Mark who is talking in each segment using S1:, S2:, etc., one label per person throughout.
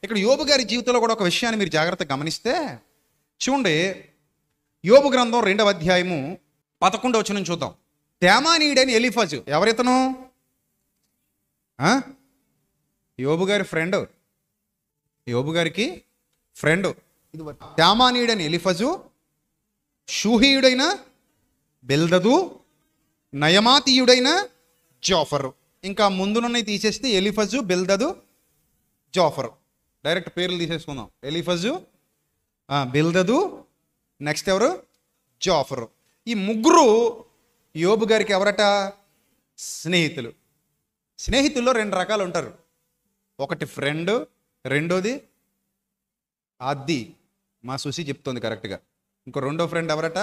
S1: ఇక్కడ యోబు గారి జీవితంలో కూడా ఒక విషయాన్ని మీరు జాగ్రత్తగా గమనిస్తే చూడండి, యోబు గ్రంథం 2వ అధ్యాయము 11వ వచనం చూద్దాం. తేమానీయుడైన ఎలీఫజు ఎవరితను? యోబు గారి ఫ్రెండ్, యోబు గారికి ఫ్రెండ్. తేమానీయుడైన ఎలీఫజు, షూహీయుడైన బిల్దదు, నయమాతీయుడైన జోఫరు. ఇంకా ముందునున్నవి తీసేస్తే ఎలీఫజు, బిల్దదు, జోఫరు. డైరెక్ట్ పేర్లు తీసేసుకుందాం. ఎలీఫజు, బిల్దదు, నెక్స్ట్ ఎవరు? జోఫరు. ఈ ముగ్గురు యోబు గారికి ఎవరట? స్నేహితులు. స్నేహితుల్లో 2 రకాలు ఉంటారు. ఒకటి ఫ్రెండ్, రెండోది అది మా సుసి చెప్తుంది కరెక్ట్గా. ఇంకో రెండో ఫ్రెండ్ ఎవరట?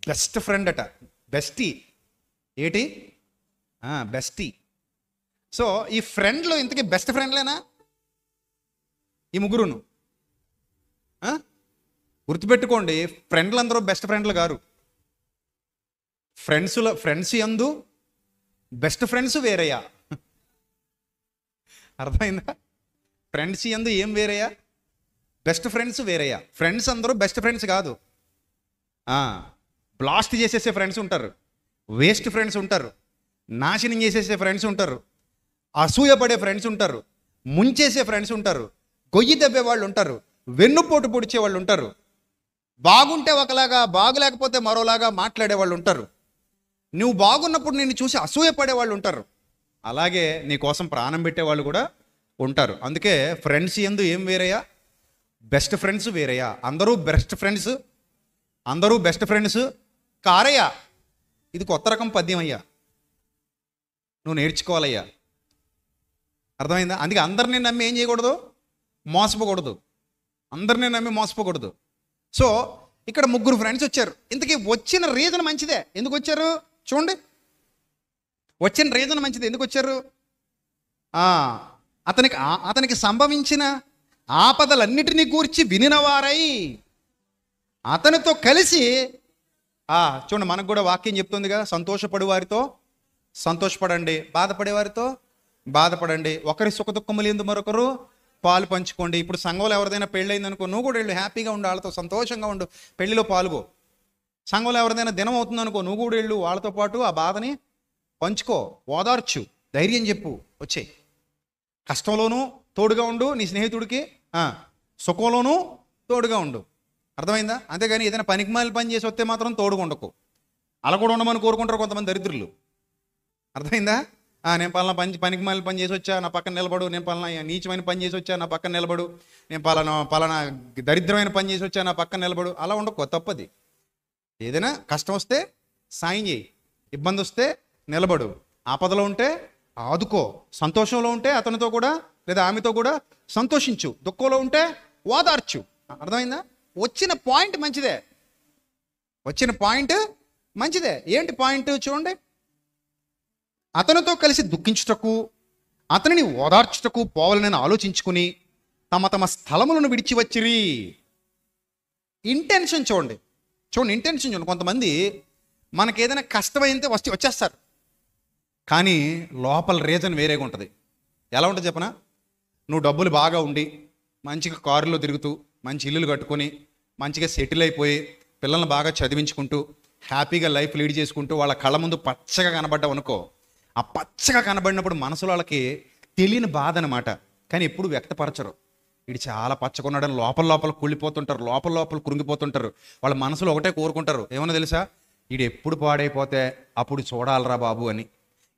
S1: బెస్ట్ ఫ్రెండ్ అట. బెస్టీ. ఏటి? బెస్టీ. సో ఈ ఫ్రెండ్లో ఇంతకీ బెస్ట్ ఫ్రెండ్లేనా ఈ ముగ్గురును? గుర్తుపెట్టుకోండి, ఫ్రెండ్లు అందరూ బెస్ట్ ఫ్రెండ్లు గారు. ఫ్రెండ్స్ యందు బెస్ట్ ఫ్రెండ్స్ వేరయ్యా. అర్థమైందా? ఫ్రెండ్స్ యందు ఏం వేరయ్యా? బెస్ట్ ఫ్రెండ్స్ వేరయ్యా. ఫ్రెండ్స్ అందరూ బెస్ట్ ఫ్రెండ్స్ కాదు. బ్లాస్ట్ చేసేసే ఫ్రెండ్స్ ఉంటారు, వేస్ట్ ఫ్రెండ్స్ ఉంటారు, నాశనం చేసేసే ఫ్రెండ్స్ ఉంటారు, అసూయపడే ఫ్రెండ్స్ ఉంటారు, ముంచేసే ఫ్రెండ్స్ ఉంటారు, గొయ్యి దెబ్బే వాళ్ళు ఉంటారు, వెన్నుపోటు పొడిచే వాళ్ళు ఉంటారు, బాగుంటే ఒకలాగా బాగులేకపోతే మరోలాగా మాట్లాడే వాళ్ళు ఉంటారు, నువ్వు బాగున్నప్పుడు నిన్ను చూసి అసూయపడే వాళ్ళు ఉంటారు, అలాగే నీ కోసం ప్రాణం పెట్టే వాళ్ళు కూడా ఉంటారు. అందుకే ఫ్రెండ్స్ యందు ఏం వేరయ్యా? బెస్ట్ ఫ్రెండ్స్ వేరయ్యా. అందరూ బెస్ట్ ఫ్రెండ్స్, అందరూ బెస్ట్ ఫ్రెండ్స్ కారయ్యా. ఇది కొత్త రకం పద్యం అయ్యా, నువ్వు నేర్చుకోవాలయ్యా. అర్థమైందా? అందుకే అందరినీ నమ్మి ఏం చేయకూడదు? మోసపోకూడదు. అందరినీ నమ్మి మోసపోకూడదు. సో ఇక్కడ ముగ్గురు ఫ్రెండ్స్ వచ్చారు. ఇంతకీ వచ్చిన రీజన్ మంచిదే. ఎందుకు వచ్చారు చూడండి. వచ్చిన రీజన్ మంచిది. ఎందుకు వచ్చారు? అతనికి సంభవించిన ఆపదలన్నిటినీ గూర్చి వినినవారై అతనితో కలిసి చూడండి, మనకు కూడా వాక్యం చెప్తుందిగా, సంతోషపడు వారితో సంతోషపడండి, బాధపడే వారితో బాధపడండి, ఒకరి సుఖ దుఃఖములు ఎందు మరొకరు పాలు పంచుకోండి. ఇప్పుడు సంఘంలో ఎవరిదైనా పెళ్ళయింది అనుకో, నువ్వు కూడా వెళ్ళు, హ్యాపీగా ఉండు, వాళ్ళతో సంతోషంగా ఉండు, పెళ్లిలో పాల్గో. సంఘంలో ఎవరిదైనా దినం అవుతుంది అనుకో, నువ్వు కూడా వెళ్ళు, వాళ్ళతో పాటు ఆ బాధని పంచుకో, ఓదార్చు, ధైర్యం చెప్పు, వచ్చే కష్టంలోనూ తోడుగా ఉండు, నీ స్నేహితుడికి సుఖంలోనూ తోడుగా ఉండు. అర్థమైందా? అంతేగాని ఏదైనా పనికిమాలిన పని చేసి వస్తే మాత్రం తోడుగా ఉండకు. అలా కూడా ఉండమని కోరుకుంటారు కొంతమంది దరిద్రులు. అర్థమైందా? నేను పనికిమాలిన పని చేసి వచ్చా, నా పక్కన నిలబడు, నేను పలానా నీచమైన పని చేసి వచ్చా, నా పక్కన నిలబడు, నేను పలానా దరిద్రమైన పని చేసి వచ్చా, నా పక్కన నిలబడు. అలా ఉండకు, తప్పది. ఏదైనా కష్టం వస్తే సాయం చేయి, ఇబ్బంది వస్తే నిలబడు, ఆపదలో ఉంటే ఆదుకో, సంతోషంలో ఉంటే అతనితో కూడా లేదా ఆమెతో కూడా సంతోషించు, దుఃఖంలో ఉంటే ఓదార్చు. అర్థమైందా? వచ్చిన పాయింట్ మంచిదే, వచ్చిన పాయింట్ మంచిదే. ఏంటి పాయింట్ చూడండి. అతనితో కలిసి దుఃఖించుటకు, అతనిని ఓదార్చుటకు పోవాలని ఆలోచించుకుని తమ తమ స్థలములను విడిచి వచ్చిరి. ఇంటెన్షన్ చూడండి, ఇంటెన్షన్ చూడండి. కొంతమంది మనకి ఏదైనా కష్టమైతే వచ్చేస్తారు, కానీ లోపల రీజన్ వేరేగా ఉంటుంది. ఎలా ఉంటుంది చెప్పనా? నువ్వు డబ్బులు బాగా ఉండి మంచిగా కారులో తిరుగుతూ, మంచి ఇల్లులు కట్టుకొని, మంచిగా సెటిల్ అయిపోయి, పిల్లల్ని బాగా చదివించుకుంటూ, హ్యాపీగా లైఫ్ లీడ్ చేసుకుంటూ వాళ్ళ కళ్ళ ముందు పచ్చగా కనబడ్డావు అనుకో, ఆ పచ్చగా కనబడినప్పుడు మనసులో వాళ్ళకి తెలియని బాధ అనమాట, కానీ ఎప్పుడు వ్యక్తపరచరు. వీడు చాలా పచ్చకున్నాడని లోపల కుళ్ళిపోతుంటారు, లోపల కృంగిపోతుంటారు. వాళ్ళ మనసులో ఒకటే కోరుకుంటారు, ఏమన్నా తెలుసా? వీడు ఎప్పుడు పాడైపోతే అప్పుడు చూడాలరా బాబు అని,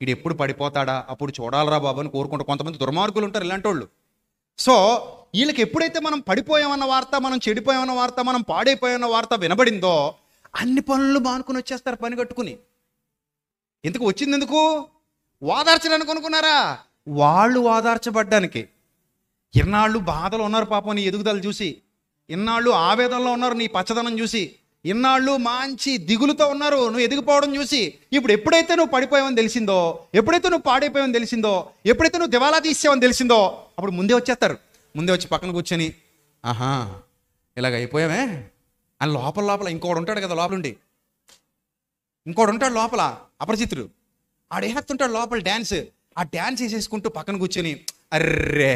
S1: వీడు ఎప్పుడు పడిపోతాడా అప్పుడు చూడాలరా బాబు అని కోరుకుంటారు. కొంతమంది దుర్మార్గులు ఉంటారు ఇలాంటి వాళ్ళు. సో వీళ్ళకి ఎప్పుడైతే మనం పడిపోయామన్న వార్త, మనం చెడిపోయామన్న వార్త, మనం పాడైపోయామన్న వార్త వినబడిందో అన్ని పనులు మానుకుని వచ్చేస్తారు పని కట్టుకుని. ఎందుకు వచ్చింది? ఎందుకు? ఓదార్చడానికి అనుకున్నారా? వాళ్ళు ఓదార్చబడ్డానికి. ఇన్నాళ్ళు బాధలు ఉన్నారు పాపం నీ ఎదుగుదల చూసి, ఇన్నాళ్ళు ఆవేదనలో ఉన్నారు నీ పచ్చదనం చూసి, ఇన్నాళ్ళు మంచి దిగులుతో ఉన్నారు నువ్వు ఎదిగిపోవడం చూసి. ఇప్పుడు ఎప్పుడైతే నువ్వు పడిపోయావని తెలిసిందో, ఎప్పుడైతే నువ్వు పాడైపోయావని తెలిసిందో, ఎప్పుడైతే నువ్వు దివాలా తీసావని తెలిసిందో, అప్పుడు ముందే వచ్చేస్తారు. ముందే వచ్చి పక్కన కూర్చొని, ఇలాగ అయిపోయామే అని లోపల ఇంకోడు ఉంటాడు కదా, లోపలుండి ఇంకోడు ఉంటాడు లోపల అపరిచితుడు, ఆడేస్తుంటాడు లోపల డ్యాన్స్. ఆ డ్యాన్స్ వేసేసుకుంటూ పక్కన కూర్చొని, అర్రే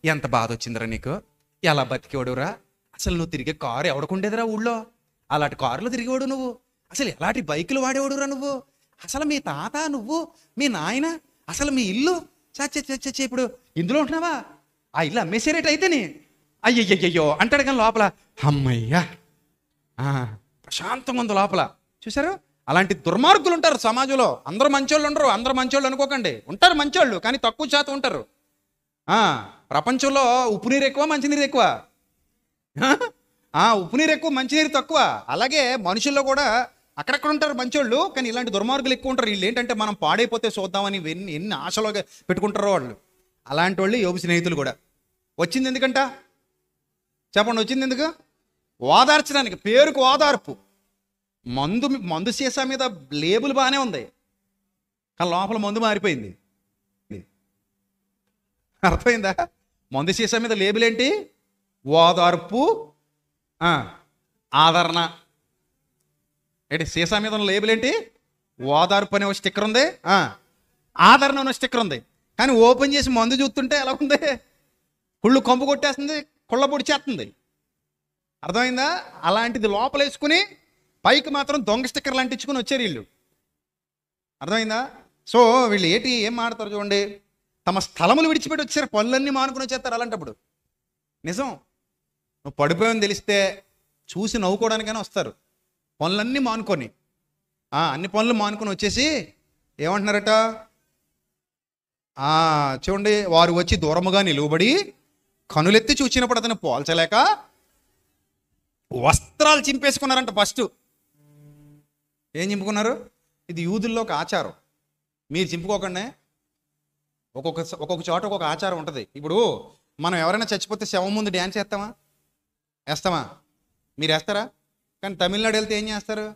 S1: ఎంత బాధ వచ్చిందిరా నీకు, ఎలా బతికేవాడురా, అసలు నువ్వు తిరిగే కారు ఎవడకుండేదిరా ఊళ్ళో, అలాంటి కారులో తిరిగేవాడు నువ్వు, అసలు ఎలాంటి బైకులు వాడేవాడురా నువ్వు, అసలు మీ తాత నువ్వు మీ నాయన, అసలు మీ ఇల్లు చచ్చ ఇప్పుడు ఇందులో ఉంటున్నావా, ఆ ఇల్లు అమ్మేసేరేట్ అయితేనే అయ్యయ్యయ్యో అంటాడు. కానీ లోపల అమ్మయ్యా ప్రశాంతంగా ఉంది లోపల. చూసారు, అలాంటి దుర్మార్గులు ఉంటారు సమాజంలో. అందరూ మంచోళ్ళు ఉండరు, అందరూ మంచోళ్ళు అనుకోకండి, ఉంటారు మంచోళ్ళు, కానీ తక్కువ శాతం ఉంటారు. ప్రపంచంలో ఉప్పు నీరు ఎక్కువ, మంచినీరు ఎక్కువ. ఉప్పు నీరు ఎక్కువ, మంచినీరు తక్కువ. అలాగే మనుషుల్లో కూడా అక్కడక్కడ ఉంటారు మంచోళ్ళు, కానీ ఇలాంటి దుర్మార్గులు ఎక్కువ ఉంటారు. వీళ్ళు ఏంటంటే మనం పాడైపోతే చూద్దామని ఎన్ని ఆశలుగా పెట్టుకుంటారో వాళ్ళు. అలాంటి వాళ్ళు యోబు స్నేహితులు కూడా. వచ్చింది ఎందుకంట చెప్పండి, వచ్చింది ఎందుకు? ఓదార్చడానికి, పేరుకు ఓదార్పు. మందు సీసా మీద లేబుల్ బాగానే ఉంది, కానీ లోపల మందు మారిపోయింది. అర్థమైందా? మందు సీసా మీద లేబుల్ ఏంటి? ఓదార్పు, ఆదరణ. ఏంటి సీసా మీద ఉన్న లేబుల్ ఏంటి? ఓదార్పు అనే ఒక స్టిక్కర్ ఉంది, ఆదరణ అనే స్టిక్కర్ ఉంది. కానీ ఓపెన్ చేసి మందు చూస్తుంటే ఎలా ఉంది? కుళ్ళు కంపు కొట్టేస్తుంది, కుళ్ళ పొడిచేస్తుంది. అర్థమైందా? అలాంటిది లోపల వేసుకుని పైకి మాత్రం దొంగ స్టిక్కర్లు అంటించుకుని వచ్చారు వీళ్ళు. అర్థమైందా? సో వీళ్ళు ఏం మాడతారు చూడండి, తమ స్థలములు విడిచిపెట్టి వచ్చారు, పనులన్నీ మానుకుని వచ్చేస్తారు. అలాంటప్పుడు నిజం, నువ్వు పడిపోయావని తెలిస్తే చూసి నవ్వుకోవడానికైనా వస్తారు. పనులన్నీ మానుకొని, అన్ని పనులు మానుకొని వచ్చేసి ఏమంటున్నారట చూడండి, వారు వచ్చి దూరముగా నిలువబడి కనులెత్తి చూచినప్పుడు అతను పోల్చలేక వస్త్రాలు చింపేసుకున్నారంట. ఫస్ట్ ఏం చింపుకున్నారు? ఇది యూదుల్లో ఒక ఆచారం, మీరు చింపుకోకండి. ఒక్కొక్క చోట ఒక్కొక్క ఆచారం ఉంటుంది. ఇప్పుడు మనం ఎవరైనా చచ్చిపోతే శవం ముందు డ్యాన్స్ వేస్తామా? మీరు వేస్తారా? కానీ తమిళనాడు వెళ్తే ఏం చేస్తారు?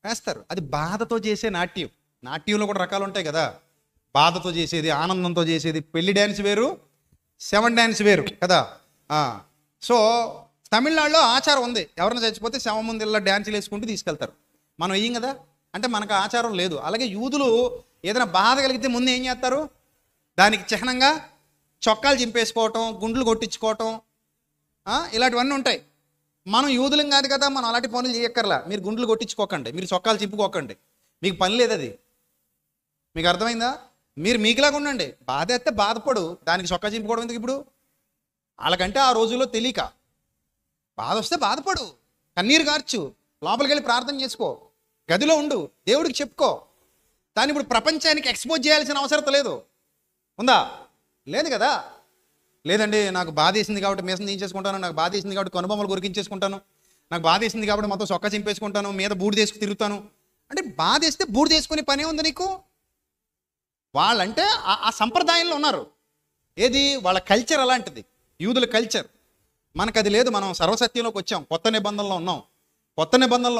S1: వేస్తారు. అది బాధతో చేసే నాట్యం. నాట్యంలో కూడా రకాలు ఉంటాయి కదా, బాధతో చేసేది, ఆనందంతో చేసేది. పెళ్లి డ్యాన్స్ వేరు, శవం డ్యాన్స్ వేరు కదా. సో తమిళనాడులో ఆచారం ఉంది, ఎవరైనా చచ్చిపోతే శవం ముందు ఇలా డ్యాన్సులు వేసుకుంటూ తీసుకెళ్తారు. మనం వేయం కదా, అంటే మనకు ఆచారం లేదు. అలాగే యూదులు ఏదైనా బాధ కలిగితే ముందు ఏం చేస్తారు? దానికి చిహ్నంగా చొక్కాలు చింపేసుకోవటం, గుండ్లు కొట్టించుకోవటం, ఇలాంటివన్నీ ఉంటాయి. మనం యూదులం కాదు కదా, మనం అలాంటి పనులు చేయక్కర్లా. మీరు గుండ్లు కొట్టించుకోకండి, మీరు చొక్కాలు చింపుకోకండి, మీకు పని లేదు అది. మీకు అర్థమైందా? మీరు మీకులాగా ఉండండి. బాధ అయితే బాధపడు, దానికి చొక్కా చింపుకోవడం ఎందుకు ఇప్పుడు? వాళ్ళకంటే ఆ రోజుల్లో తెలియక, బాధ వస్తే బాధపడు, కన్నీరు కార్చు, లోపలికి వెళ్ళి ప్రార్థన చేసుకో, గదిలో ఉండు, దేవుడికి చెప్పుకో. దాన్ని ఇప్పుడు ప్రపంచానికి ఎక్స్పోజ్ చేయాల్సిన అవసరం లేదు. ఉందా? లేదు కదా. లేదండి, నాకు బాధ వేసింది కాబట్టి మీసం తీయించేసుకుంటాను, నాకు బాధ వేసింది కాబట్టి కనుబొమ్మలు కొరికించేసుకుంటాను, నాకు బాధ వేసింది కాబట్టి మొత్తం సొక్క చింపేసుకుంటాను, మీద బూడి తీసుకు తిరుగుతాను అంటే, బాధ వేస్తే బూడి తీసుకునే పనే ఉంది నీకు? వాళ్ళంటే ఆ సంప్రదాయంలో ఉన్నారు. ఏది? వాళ్ళ కల్చర్ అలాంటిది, యూదుల కల్చర్. మనకు అది లేదు. మనం సర్వసత్యంలోకి వచ్చాం, కొత్త నిబంధనలో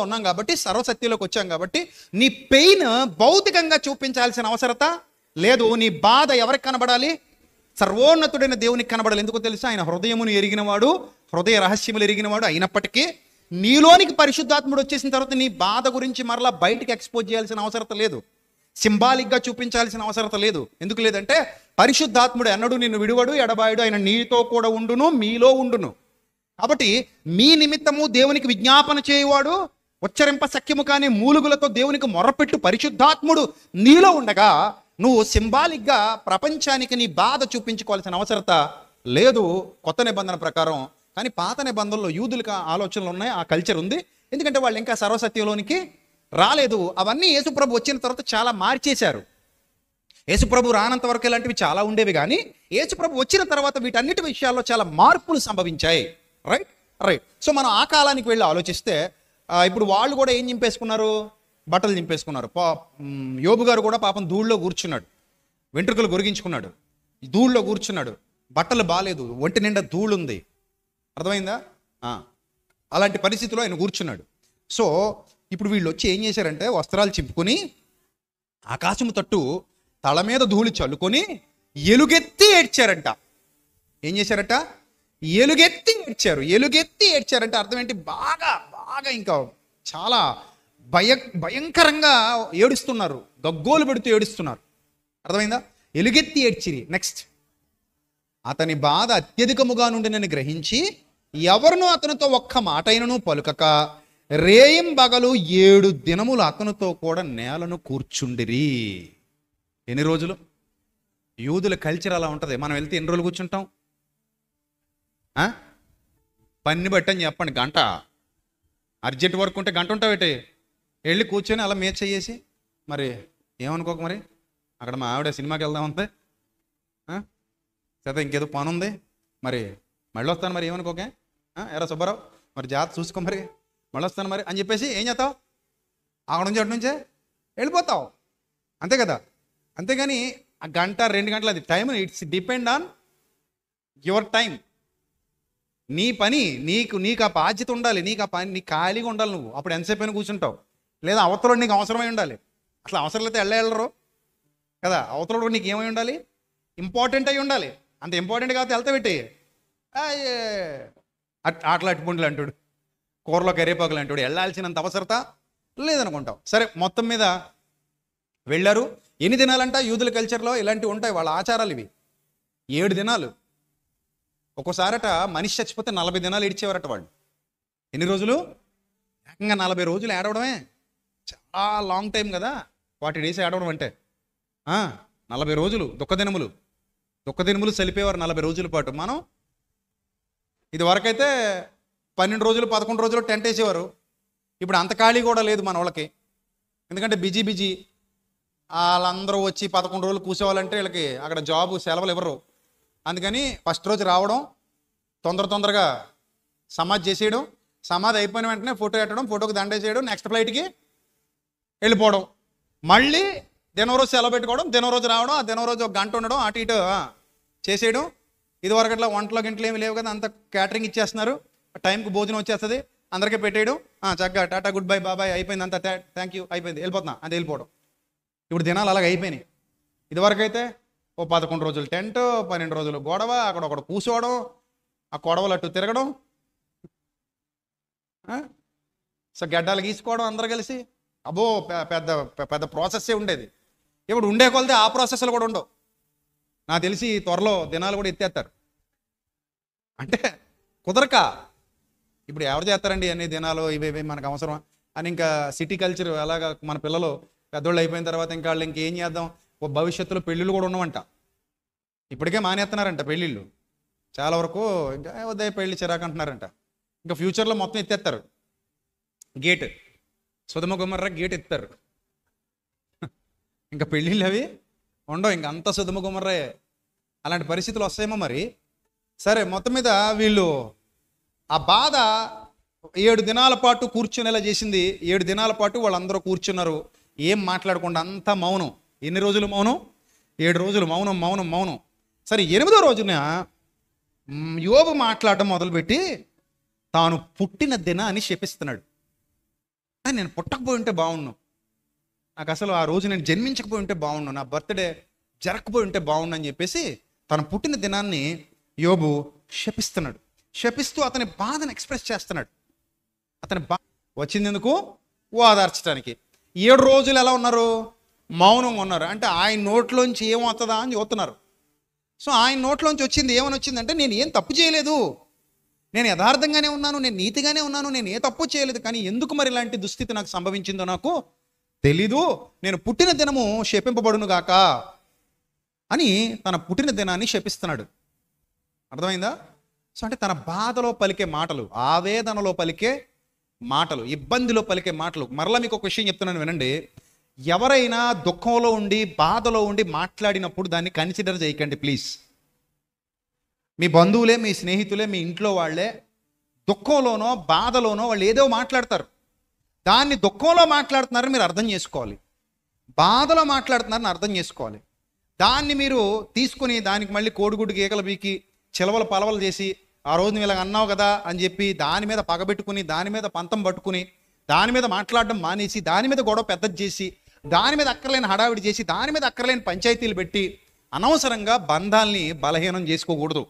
S1: ఉన్నాం కాబట్టి, సర్వసత్యంలోకి వచ్చాం కాబట్టి నీ పెయిన్ భౌతికంగా చూపించాల్సిన అవసరత లేదు. నీ బాధ ఎవరికి కనబడాలి? సర్వోన్నతుడైన దేవునికి కనబడాలి. ఎందుకో తెలుసా? ఆయన హృదయమును ఎరిగినవాడు, హృదయ రహస్యములు ఎరిగినవాడు అయినప్పటికీ నీలోనికి పరిశుద్ధాత్ముడు వచ్చేసిన తర్వాత నీ బాధ గురించి మరలా బయటికి ఎక్స్పోజ్ చేయాల్సిన అవసరత లేదు, సింబాలిక్గా చూపించాల్సిన అవసరత లేదు. ఎందుకు లేదంటే పరిశుద్ధాత్ముడు ఎన్నడూ నిన్ను విడువడు, ఎడబాయుడు, ఆయన నీతో కూడా ఉండును, మీలో ఉండును. కాబట్టి మీ నిమిత్తము దేవునికి విజ్ఞాపన చేయువాడు, ఉచ్చరింప సఖ్యము కానీ మూలుగులతో దేవునికి మొర్రపెట్టు పరిశుద్ధాత్ముడు నీలో ఉండగా నువ్వు సింబాలిక్గా ప్రపంచానికి నీ బాధ చూపించుకోవాల్సిన అవసరత లేదు కొత్త నిబంధన ప్రకారం. కానీ పాత నిబంధనలో యూదులకు ఆలోచనలు ఉన్నాయి, ఆ కల్చర్ ఉంది. ఎందుకంటే వాళ్ళు ఇంకా సర్వసత్యంలోనికి రాలేదు. అవన్నీ యేసుప్రభు వచ్చిన తర్వాత చాలా మార్చేశారు. యేసుప్రభు రానంత వరకు ఇలాంటివి చాలా ఉండేవి, కానీ యేసుప్రభు వచ్చిన తర్వాత వీటన్నిటి విషయాల్లో చాలా మార్పులు సంభవించాయి. రైట్. సో మనం ఆ కాలానికి వెళ్ళి ఆలోచిస్తే ఇప్పుడు వాళ్ళు కూడా ఏం చింపేసుకున్నారు? బట్టలు చింపేసుకున్నారు. యోబు గారు కూడా పాపం ధూళ్ళలో కూర్చున్నాడు, వెంట్రుకలు గొరిగించుకున్నాడు, ధూళ్ళలో కూర్చున్నాడు, బట్టలు బాగాలేదు, ఒంటి నిండా ధూళు ఉంది. అర్థమైందా? అలాంటి పరిస్థితిలో ఆయన కూర్చున్నాడు. సో ఇప్పుడు వీళ్ళు వచ్చి ఏం చేశారంటే వస్త్రాలు చింపుకొని ఆకాశము తట్టు తల మీద ధూళి చల్లుకొని ఎలుగెత్తి ఏడ్చారంట. ఏం చేశారట? ఎలుగెత్తి ఏడ్చారంటే అర్థం ఏంటి? బాగా ఇంకా చాలా భయంకరంగా ఏడుస్తున్నారు, గగ్గోలు పెడుతూ ఏడుస్తున్నారు. అర్థమైందా? ఎలుగెత్తి ఏడ్చిరి. నెక్స్ట్ అతని బాధ అత్యధికముగా నుండినని గ్రహించి ఎవరునూ అతనితో ఒక్క మాట అయినను పలుకక రేయింబగలు 7 దినములు అతనితో కూడా నేలను కూర్చుండిరి. ఎన్ని రోజులు? యూదుల కల్చర్ అలా ఉంటుంది. మనం వెళ్తే ఎన్ని రోజులు కూర్చుంటాం? పని బట్టి అని చెప్పండి, గంట. అర్జెంట్ వర్క్ ఉంటే గంట ఉంటావేటి, వెళ్ళి కూర్చొని అలా మేచ్ చేసి మరి ఏమనుకోక, మరి అక్కడ మా ఆవిడ సినిమాకి వెళ్దామంతే, సరే ఇంకేదో పని ఉంది మరి మళ్ళీ వస్తాను మరి ఏమనుకోకే, ఎరా సుబ్బారావు మరి జాగ్రత్త చూసుకో మరి మళ్ళీ వస్తాను మరి అని చెప్పేసి ఏం చేస్తావు? అక్కడ నుంచి అటు నుంచే వెళ్ళిపోతావు, అంతే కదా. అంతేగాని ఆ గంట 2 గంటలు అది time, it's depend on your time. నీ పని నీకు ఆ బాధ్యత ఉండాలి, నీకు ఆ పని, నీకు ఖాళీగా ఉండాలి. నువ్వు అప్పుడు ఎంతసేపు అయినా కూర్చుంటావు, లేదా అవతల నీకు అవసరమై ఉండాలి. అసలు అవసరం అయితే వెళ్ళరు కదా, అవతల నీకు ఏమై ఉండాలి? ఇంపార్టెంట్ అయి ఉండాలి. అంత ఇంపార్టెంట్ కాబట్టి వెళ్తా పెట్టి ఆటలు అట్టుపుండులు అంటాడు, కూరలో కరివేపాకులు అంటాడు, వెళ్ళాల్సినంత అవసరత లేదనుకుంటావు. సరే, మొత్తం మీద వెళ్ళారు. ఎన్ని దినాలంట? యూదుల కల్చర్లో ఇలాంటివి ఉంటాయి, వాళ్ళ ఆచారాలు ఇవి. 7 దినాలు. ఒక్కోసారట మనిషి చచ్చిపోతే 40 దినాలు ఏడ్చేవారట వాళ్ళు. ఎన్ని రోజులు? ఏకంగా 40 రోజులు ఏడవడమే. చాలా లాంగ్ టైం కదా 40 డేస్ ఏడవడం అంటే. 40 రోజులు దుఃఖదినములు చలిపోయేవారు 40 రోజుల పాటు. మనం ఇది వరకైతే 12 రోజులు 11 రోజులు టెంట్ వేసేవారు. ఇప్పుడు అంత ఖాళీ కూడా లేదు మన వాళ్ళకి, ఎందుకంటే బిజీ వాళ్ళందరూ వచ్చి 11 రోజులు కూర్చోవాలంటే వీళ్ళకి అక్కడ జాబు సెలవులు ఇవ్వరు. అందుకని ఫస్ట్ రోజు రావడం, తొందరగా సమాధి చేసేయడం, సమాధి అయిపోయిన వెంటనే ఫోటో పెట్టడం, ఫోటోకి దండేసేయడం, నెక్స్ట్ ఫ్లైట్కి వెళ్ళిపోవడం, మళ్ళీ దినో రోజు సెలవు పెట్టుకోవడం, దినో రోజు రావడం, ఆ దినో రోజు 1 గంట ఉండడం, అటు ఇటు చేసేయడం. ఇదివరకు అట్లా గంటలు ఏమి లేవు కదా, అంత క్యాటరింగ్ ఇచ్చేస్తున్నారు, టైంకి భోజనం వచ్చేస్తుంది, అందరికీ పెట్టేయడం, చక్కగా టాటా గుడ్ బై బాబాయ్ అయిపోయింది, అంతా థ్యాంక్ యూ అయిపోయింది, వెళ్ళిపోతున్నా అది వెళ్ళిపోవడం. ఇప్పుడు దినాలు అలాగ అయిపోయినాయి. ఇదివరకైతే ఓ 11 రోజులు టెంట్, 12 రోజులు గొడవ, అక్కడ ఒకడు కూర్చోవడం, ఆ గొడవలు అట్టు తిరగడం, సో గడ్డలు గీసుకోవడం అందరు కలిసి. అబ్బో పెద్ద పెద్ద ప్రాసెస్సే ఉండేది. ఇప్పుడు ఉండే కొలితే ఆ ప్రాసెస్లు కూడా ఉండవు. నాకు తెలిసి త్వరలో దినాలు కూడా ఎత్తేస్తారు. అంటే కుదరక ఇప్పుడు ఎవరు చేస్తారండి అన్ని దినాలు, ఇవి మనకు అవసరం అని. ఇంకా సిటీ కల్చర్ అలాగా మన పిల్లలు పెద్దోళ్ళు అయిపోయిన తర్వాత ఇంకా వాళ్ళు ఇంకేం చేద్దాం, ఓ భవిష్యత్తులో పెళ్ళిళ్ళు కూడా ఉండవంట. ఇప్పటికే మానేస్తున్నారంట పెళ్ళిళ్ళు చాలా వరకు. ఇంకా ఉదయం పెళ్ళి చిరాకు అంటున్నారంట. ఇంకా ఫ్యూచర్లో మొత్తం ఎత్తేస్తారు, గేట్ సుధమ గుమ్మర్ర గేట్ ఎత్తారు. ఇంకా పెళ్ళిళ్ళు అవి ఉండవు, ఇంక అంత సుధమ గుమ్మర్రే. అలాంటి పరిస్థితులు వస్తాయేమో మరి. సరే, మొత్తం మీద వీళ్ళు ఆ బాధ 7 దినాల పాటు కూర్చునేలా చేసింది. 7 దినాల పాటు వాళ్ళందరూ కూర్చున్నారు, ఏం మాట్లాడకుండా, అంతా మౌనం. ఎన్ని రోజులు మౌనం? 7 రోజులు మౌనం. సరే, 8వ రోజున యోబు మాట్లాడడం మొదలుపెట్టి తాను పుట్టిన దినాన్ని శపిస్తున్నాడు. నేను పుట్టకపోయి ఉంటే బాగుండు, నాకు అసలు ఆ రోజు నేను జన్మించకపోయి ఉంటే బాగుండు, నా బర్త్డే జరగకపోయి ఉంటే బాగుండు అని చెప్పేసి తన పుట్టిన దినాన్ని యోబు శపిస్తున్నాడు. శపిస్తూ అతని బాధను ఎక్స్ప్రెస్ చేస్తున్నాడు. అతని వచ్చింది ఎందుకు? ఓదార్చడానికి. 7 రోజులు ఎలా ఉన్నారు? మౌనంగా ఉన్నారు. అంటే ఆయన నోట్లోంచి ఏమవుతుందా అని చూస్తున్నారు. సో ఆయన నోట్లోంచి వచ్చింది ఏమని వచ్చిందంటే, నేను ఏం తప్పు చేయలేదు, నేను యథార్థంగానే ఉన్నాను, నేను నీతిగానే ఉన్నాను, నేను ఏ తప్పు చేయలేదు, కానీ ఎందుకు మరి ఇలాంటి దుస్థితి నాకు సంభవించిందో నాకు తెలీదు, నేను పుట్టిన దినము శపింపబడును గాక అని తన పుట్టిన దినాన్ని శపిస్తున్నాడు. అర్థమైందా? సో అంటే తన బాధలో పలికే మాటలు, ఆవేదనలో పలికే మాటలు, ఇబ్బందిలో పలికే మాటలు. మరలా మీకు ఒక విషయం చెప్తున్నాను వినండి. ఎవరైనా దుఃఖంలో ఉండి బాధలో ఉండి మాట్లాడినప్పుడు దాన్ని కన్సిడర్ చేయకండి ప్లీజ్. మీ బంధువులే, మీ స్నేహితులే, మీ ఇంట్లో వాళ్ళే దుఃఖంలోనో బాధలోనో వాళ్ళు ఏదో మాట్లాడతారు. దాన్ని దుఃఖంలో మాట్లాడుతున్నారని మీరు అర్థం చేసుకోవాలి, బాధలో మాట్లాడుతున్నారని అర్థం చేసుకోవాలి. దాన్ని మీరు తీసుకుని దానికి మళ్ళీ కోడిగుడ్డు గీకలు బీకి చిలవలు పలవలు చేసి, ఆ రోజు నువ్వు ఇలాగ అన్నావు కదా అని చెప్పి దాని మీద పగబెట్టుకుని, దాని మీద పంతం పట్టుకుని, దాని మీద మాట్లాడడం మానేసి, దాని మీద గొడవ పెద్దది చేసి, దాని మీద అక్కర్లేని హడావిడి చేసి, దాని మీద అక్కర్లేని పంచాయతీలు పెట్టి అనవసరంగా బంధాల్ని బలహీనం చేసుకోకూడదు,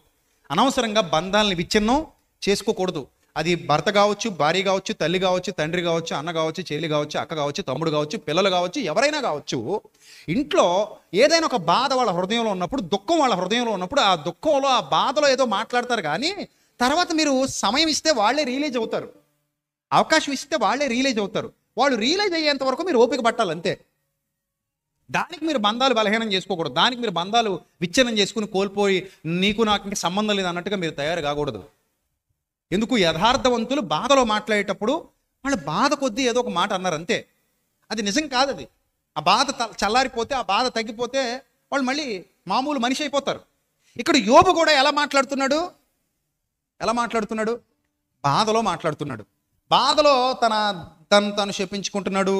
S1: అనవసరంగా బంధాలని విచ్ఛిన్నం చేసుకోకూడదు. అది భర్త కావచ్చు, భార్య కావచ్చు, తల్లి కావచ్చు, తండ్రి కావచ్చు, అన్న కావచ్చు, చెల్లి కావచ్చు, అక్క కావచ్చు, తమ్ముడు కావచ్చు, పిల్లలు కావచ్చు, ఎవరైనా కావచ్చు. ఇంట్లో ఏదైనా ఒక బాధ వాళ్ళ హృదయంలో ఉన్నప్పుడు, దుఃఖం వాళ్ళ హృదయంలో ఉన్నప్పుడు, ఆ దుఃఖంలో ఆ బాధలో ఏదో మాట్లాడతారు. కానీ తర్వాత మీరు సమయం ఇస్తే వాళ్ళే రియలైజ్ అవుతారు, అవకాశం ఇస్తే వాళ్ళే రియలైజ్ అవుతారు. వాళ్ళు రియలైజ్ అయ్యేంత వరకు మీరు ఓపిక పట్టాలి అంతే. దానికి మీరు బంధాలు బలహీనం చేసుకోకూడదు. దానికి మీరు బంధాలు విచ్ఛిన్నం చేసుకుని కోల్పోయి నీకు నాకు ఇంకా సంబంధం లేదు అన్నట్టుగా మీరు తయారు కాకూడదు. ఎందుకు? యథార్థవంతులు బాధలో మాట్లాడేటప్పుడు వాళ్ళు బాధ కొద్దీ ఏదో ఒక మాట అన్నారు అంతే. అది నిజం కాదు. అది ఆ బాధ చల్లారిపోతే, ఆ బాధ తగ్గిపోతే వాళ్ళు మళ్ళీ మామూలు మనిషి అయిపోతారు. ఇక్కడ యోబు కూడా ఎలా మాట్లాడుతున్నాడు? బాధలో మాట్లాడుతున్నాడు. బాధలో తను శపించుకుంటున్నాడు.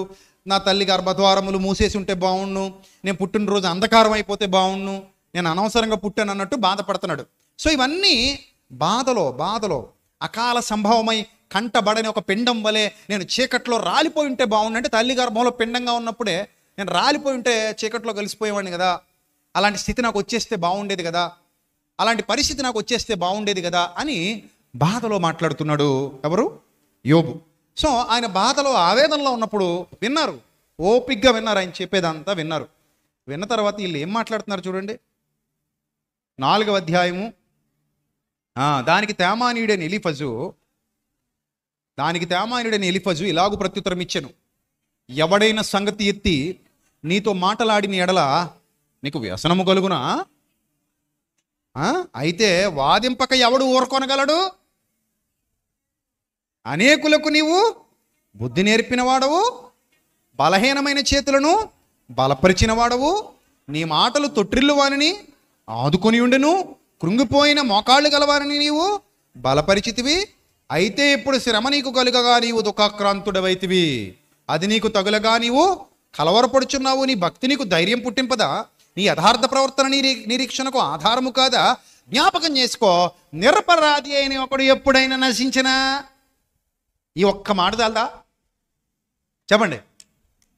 S1: నా తల్లి గర్భద్వారములు మూసేసి ఉంటే బాగుండు, నేను పుట్టినరోజు అంధకారం అయిపోతే బాగుండు, నేను అనవసరంగా పుట్టాను అన్నట్టు బాధపడుతున్నాడు. సో ఇవన్నీ బాధలో అకాల సంభవమై కంటబడని ఒక పిండం వలె నేను చీకట్లో రాలిపోయి ఉంటే బాగుండు. అంటే తల్లి గర్భంలో పిండంగా ఉన్నప్పుడే నేను రాలిపోయి ఉంటే చీకట్లో కలిసిపోయేవాడిని కదా, అలాంటి స్థితి నాకు వచ్చేస్తే బాగుండేది కదా, అలాంటి పరిస్థితి నాకు వచ్చేస్తే బాగుండేది కదా అని బాధలో మాట్లాడుతున్నాడు ఎవరు? యోబు. సో ఆయన బాధలో ఆవేదనలో ఉన్నప్పుడు విన్నారు, ఓపిగ్గా విన్నారు, ఆయన చెప్పేదంతా విన్నారు. విన్న తర్వాత వీళ్ళు ఏం మాట్లాడుతున్నారు చూడండి. 4వ అధ్యాయము. దానికి తేమానీయుడైన ఎలీఫజు ఇలాగు ప్రత్యుత్తరం ఇచ్చెను. ఎవడైనా సంగతి ఎత్తి నీతో మాటలాడిన ఎడల నీకు వ్యసనము కలుగునా? అయితే వాదింపక ఎవడు ఊరుకొనగలడు? అనేకులకు నీవు బుద్ధి నేర్పిన వాడవు, బలహీనమైన చేతులను బలపరిచిన వాడవు, నీ మాటలు తొట్టిల్లు వారిని ఆదుకొని ఉండెను, కృంగిపోయిన మోకాళ్ళు గలవారిని నీవు బలపరిచితివి. అయితే ఇప్పుడు శ్రమ నీకు కలుగగా నీవు దుఃఖాక్రాంతుడవైతివి, అది నీకు తగులగా నీవు కలవరపడుచున్నావు. నీ భక్తి నీకు ధైర్యం పుట్టింపదా? నీ యథార్థ ప్రవర్తన నిరీక్షణకు ఆధారము కాదా? జ్ఞాపకం చేసుకో, నిరపరాధి అయిన ఒకడు ఎప్పుడైనా నశించినా. ఈ ఒక్క మాట చాలదా? చెప్పండి,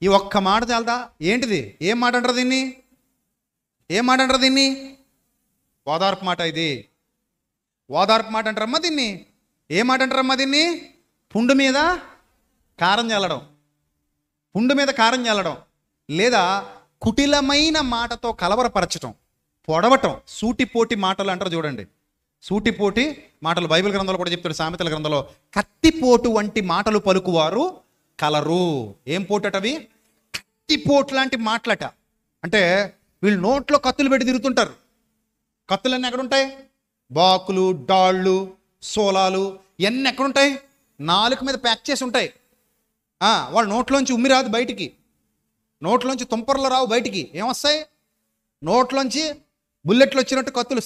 S1: ఈ ఒక్క మాట చాలదా? ఏంటిది? ఏం మాట అంటారు దీన్ని? ఓదార్పు మాట. ఇది ఓదార్పు మాట అంటారమ్మా దీన్ని. ఏం మాట అంటారమ్మా దీన్ని? పుండు మీద కారం చల్లడం, లేదా కుటిలమైన మాటతో కలవరపరచటం, పొడవటం, సూటిపోటి మాటలు అంటారు చూడండి. సూటిపోటి మాటలు బైబిల్ గ్రంథంలో కూడా చెప్తాడు. సామెతల గ్రంథంలో కత్తిపోటు వంటి మాటలు పలుకువారు కలరు. ఏం పోటవి? కత్తిపోటు లాంటి మాటలట. అంటే వీళ్ళు నోట్లో కత్తులు పెట్టి తిరుగుతుంటారు. కత్తులన్నీ ఎక్కడుంటాయి? బాకులు, డాళ్ళు, సోలాలు ఇవన్నీ ఎక్కడుంటాయి? నాలుక మీద ప్యాక్ చేసి ఉంటాయి. వాళ్ళ నోట్లోంచి ఉమ్మి రాదు బయటికి, నోట్లోంచి తుంపర్లు రావు బయటికి. ఏమొస్తాయి? నోట్లోంచి బుల్లెట్లు వచ్చినట్టు కత్తులు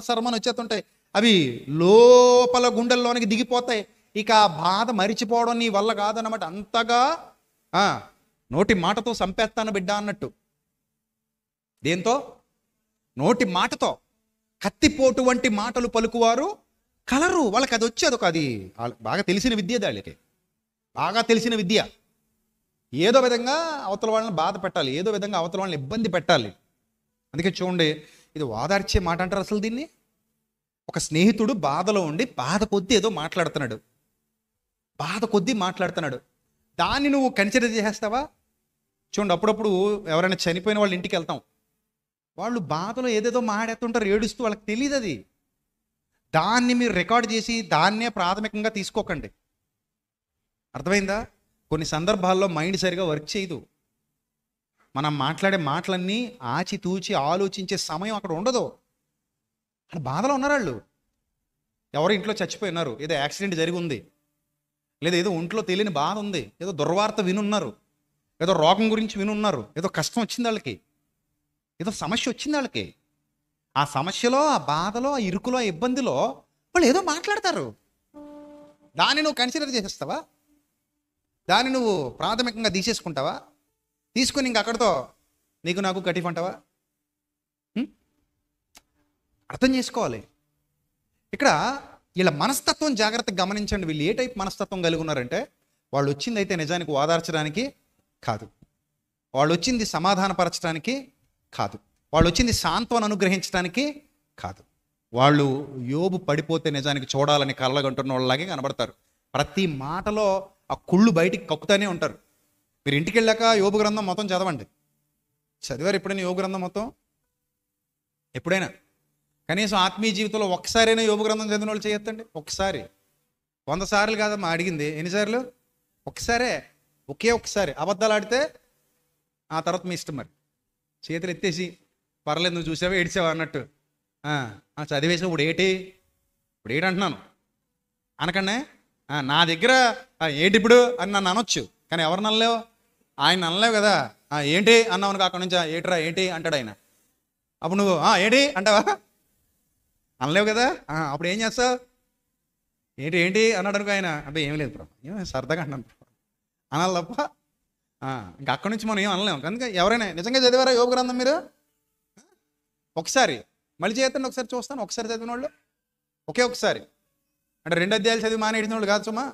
S1: సరమని వచ్చేస్తుంటాయి. అవి లోపల గుండెల్లోనికి దిగిపోతాయి. ఇక ఆ బాధ మరిచిపోవడం నీ వల్ల కాదన్నమాట. అంతగా నోటి మాటతో సంపేస్తాను బిడ్డ అన్నట్టు. దేంతో? నోటి మాటతో. కత్తిపోటు వంటి మాటలు పలుకువారు కలరు. వాళ్ళకి అది వచ్చేది అది బాగా తెలిసిన విద్య. వాళ్ళకి బాగా తెలిసిన విద్య. ఏదో విధంగా అవతల వాళ్ళని బాధ పెట్టాలి, ఏదో విధంగా అవతల వాళ్ళని ఇబ్బంది పెట్టాలి. అందుకే చూడండి, ఇది ఓదార్చే మాట అంటారు అసలు దీన్ని. ఒక స్నేహితుడు బాధలో ఉండి బాధ కొద్దీ ఏదో మాట్లాడుతున్నాడు. దాన్ని నువ్వు కన్సిడర్ చేసేస్తావా? చూడండి, అప్పుడప్పుడు ఎవరైనా చనిపోయిన వాళ్ళ ఇంటికి వెళ్తాం. వాళ్ళు బాధలో ఏదేదో మాట్లాడుతుంటారు, ఏడుస్తూ. వాళ్ళకి తెలియదు అది. దాన్ని మీరు రికార్డ్ చేసి దాన్నే ప్రాథమికంగా తీసుకోకండి. అర్థమైందా? కొన్ని సందర్భాల్లో మైండ్ సరిగా వర్క్ చేయదు. మనం మాట్లాడే మాటలన్నీ ఆచితూచి ఆలోచించే సమయం అక్కడ ఉండదు. అక్కడ బాధలో ఉన్నారు వాళ్ళు. ఎవరో ఇంట్లో చచ్చిపోయినారు, ఏదో యాక్సిడెంట్ జరిగి ఉంది, లేదా ఏదో ఒంట్లో తెలియని బాధ ఉంది, ఏదో దుర్వార్త వినున్నారు, ఏదో రోగం గురించి వినున్నారు, ఏదో కష్టం వచ్చింది వాళ్ళకి, ఏదో సమస్య వచ్చింది వాళ్ళకి. ఆ సమస్యలో, ఆ బాధలో, ఆ ఇరుకులో, ఆ ఇబ్బందిలో వాళ్ళు ఏదో మాట్లాడతారు. దాన్ని నువ్వు కన్సిడర్ చేసేస్తావా? దాన్ని నువ్వు ప్రాథమికంగా తీసేసుకుంటావా? తీసుకుని ఇంక అక్కడితో నీకు నాకు కటిఫ్ అంటావా? అర్థం చేసుకోవాలి. ఇక్కడ వీళ్ళ మనస్తత్వం జాగ్రత్తగా గమనించండి. వీళ్ళు ఏ టైప్ మనస్తత్వం కలిగి ఉన్నారంటే, వాళ్ళు వచ్చింది అయితే నిజానికి ఓదార్చడానికి కాదు, వాళ్ళు వచ్చింది సమాధానపరచడానికి కాదు, వాళ్ళు వచ్చింది సాంత్వన అనుగ్రహించడానికి కాదు. వాళ్ళు యోబు పడిపోతే నిజానికి చూడాలని కళ్ళగంటున్న వాళ్ళలాగే కనబడతారు. ప్రతి మాటలో ఆ కుళ్ళు బయటికి కక్కుతానే ఉంటారు. మీరు ఇంటికి వెళ్ళాక యోబు గ్రంథం మొత్తం చదవండి. చదివారు ఎప్పుడైనా యోబు గ్రంథం మొత్తం? ఎప్పుడైనా కనీసం ఆత్మీయ జీవితంలో ఒక్కసారైనా యోబు గ్రంథం చదివిన వాళ్ళు చేయొద్దండి. ఒక్కసారి, 100 సార్లు కాదమ్మా అడిగింది. ఎన్నిసార్లు? ఒక్కసారే, ఒకే ఒక్కసారి. అబద్ధాలు ఆడితే ఆ తర్వాత మీ ఇష్టం. మరి చేతులు ఎత్తేసి పర్లేదు నువ్వు చూసావా ఏడ్చావా అన్నట్టు చదివేసి ఇప్పుడు ఏటి అంటున్నాను అనకండి. నా దగ్గర ఏంటి ఇప్పుడు అని నన్ను అనొచ్చు, కానీ ఎవరిని అనలేవు? ఆయన అనలేవు కదా. ఏంటి అన్నావు అక్కడి నుంచి ఏట్రా ఏంటి అంటాడు ఆయన. అప్పుడు నువ్వు ఏంటి అంటావా? అనలేవు కదా. అప్పుడు ఏం చేస్తావు? ఏంటి అన్నాడు అనుకో ఆయన, అబ్బాయి ఏం లేదు ప్రభు, ఏమో సరదాగా అంటున్నాను అనాలి తప్ప ఇంకా అక్కడి నుంచి మనం ఏం అనలేము. కనుక ఎవరైనా నిజంగా చదివారా యోబు గ్రంథం మీరు? ఒకసారి మళ్ళీ చేద్దండి, ఒకసారి చూస్తాను. ఒకసారి చదివిన వాళ్ళు ఒకే ఒకసారి, అంటే 2 అధ్యాయాలు చదివి మానేసిన వాళ్ళు కాదు సుమా.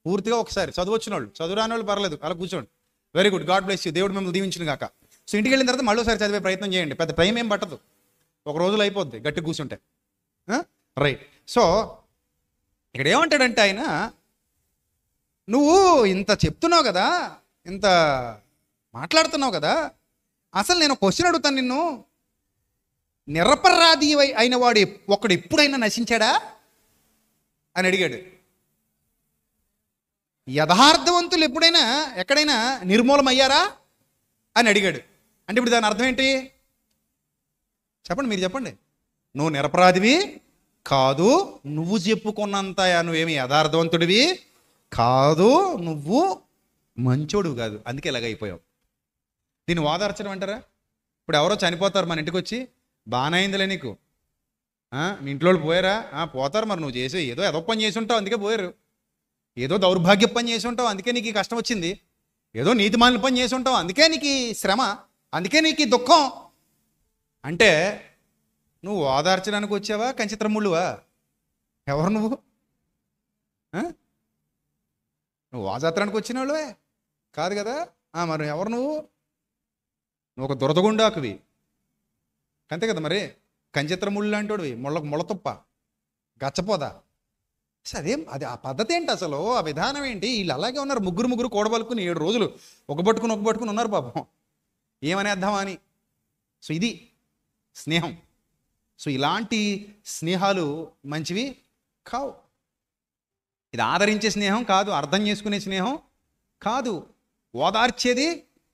S1: పూర్తిగా ఒకసారి చదువచ్చిన వాళ్ళు, చదువు రాని వాళ్ళు పర్లేదు, అలా కూర్చోండి. Very good, God bless you, దేవుడు మిమ్మల్ని దీవించిన కాక. సో ఇంటికి వెళ్ళిన తర్వాత మళ్ళీ ఒకసారి చదివే ప్రయత్నం చేయండి. పెద్ద టైం ఏం పట్టదు, ఒక రోజులో అయిపోద్ది గట్టి కూర్చుంటే. రైట్. సో ఇక్కడ ఏమంటాడంటే ఆయన, నువ్వు ఇంత చెప్తున్నావు కదా, ఇంత మాట్లాడుతున్నావు కదా, అసలు నేను క్వశ్చన్ అడుగుతాను నిన్ను. నిరపరాధి అయిన వాడు ఒకడు ఎప్పుడైనా నశించాడా అని అడిగాడు. యథార్థవంతులు ఎప్పుడైనా ఎక్కడైనా నిర్మూలమయ్యారా అని అడిగాడు. అంటే ఇప్పుడు దాని అర్థం ఏంటి చెప్పండి, మీరు చెప్పండి. నువ్వు నిరపరాధివి కాదు, నువ్వు చెప్పుకున్నంత నువ్వేమి యథార్థవంతుడివి కాదు, నువ్వు మంచోడు కాదు, అందుకే ఇలాగైపోయావు. దీన్ని ఓదార్చడం అంటారా? ఇప్పుడు ఎవరో చనిపోతారు మన ఇంటికి వచ్చి, బాగానే అయిందిలే నీకు, మీ ఇంట్లో వాళ్ళు పోయారా? పోతారు. మరి నువ్వు చేసి ఏదో పని చేసి ఉంటావు అందుకే పోయారు, ఏదో దౌర్భాగ్య పని చేసి ఉంటావు అందుకే నీకు ఈ కష్టం వచ్చింది, ఏదో నీతిమాలిన పని చేసి ఉంటావు అందుకే నీకు ఈ శ్రమ, అందుకే నీకు ఈ దుఃఖం అంటే నువ్వు ఓదార్చడానికి వచ్చావా కంచిత్రముళ్ళువా? ఎవరు నువ్వు? నువ్వు ఓదార్చడానికి వచ్చిన వాళ్ళవే కాదు కదా. మరి ఎవరు నువ్వు? నువ్వు ఒక దురదగుండాకువి అంతే కదా. మరి కంచిత్రముళ్ళు లాంటివాడివి, ముళ్ళతుప్ప గచ్చపోదా. అది ఆ పద్ధతి ఏంటి అసలు? ఆ విధానం ఏంటి? వీళ్ళు అలాగే ఉన్నారు, ముగ్గురు కూడబలుకుని 7 రోజులు ఒక పట్టుకుని ఉన్నారు పాపం, ఏమనేద్దామా అని. సో ఇది స్నేహం. సో ఇలాంటి స్నేహాలు మంచివి కావు. ఇది ఆదరించే స్నేహం కాదు, అర్థం చేసుకునే స్నేహం కాదు, ఓదార్చేది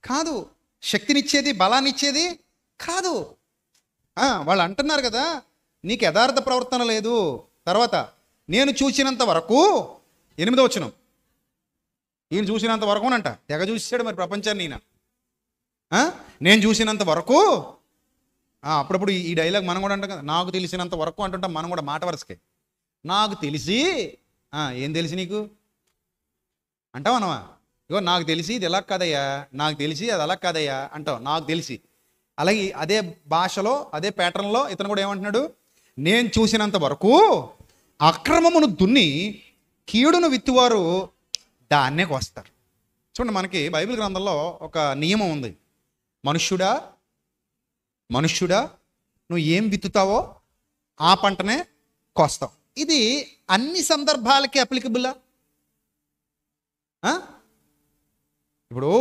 S1: కాదు, శక్తినిచ్చేది బలాన్నిచ్చేది కాదు. వాళ్ళు అంటున్నారు కదా, నీకు యథార్థ ప్రవర్తన లేదు. తర్వాత నేను చూసినంత వరకు 8వ వచనం, ఈయన చూసినంత వరకు అంట, తెగ చూసాడు మరి ప్రపంచాన్ని ఈయన. నేను చూసినంత వరకు. అప్పుడప్పుడు ఈ డైలాగ్ మనం కూడా అంటాం కదా, నాకు తెలిసినంత వరకు అంటుంటాం మనం కూడా మాట వరుసకే. నాకు తెలిసి ఏం తెలిసి నీకు అంటావు అనవా? ఇగో నాకు తెలిసి ఇది ఎలా కాదయ్యా, నాకు తెలిసి అది అలా కాదయ్యా అంటావు, నాకు తెలిసి. అలాగే అదే భాషలో అదే ప్యాటర్న్లో ఇతను కూడా ఏమంటున్నాడు, నేను చూసినంత వరకు అక్రమమును దున్ని కీడును విత్తువారు దాన్నే కోస్తారు. చూడండి, మనకి బైబిల్ గ్రంథంలో ఒక నియమం ఉంది. మనుష్యుడా నువ్వు ఏం విత్తుతావో ఆ పంటనే కోస్తావు. ఇది అన్ని సందర్భాలకి అప్లికబుల్లా? ఇప్పుడు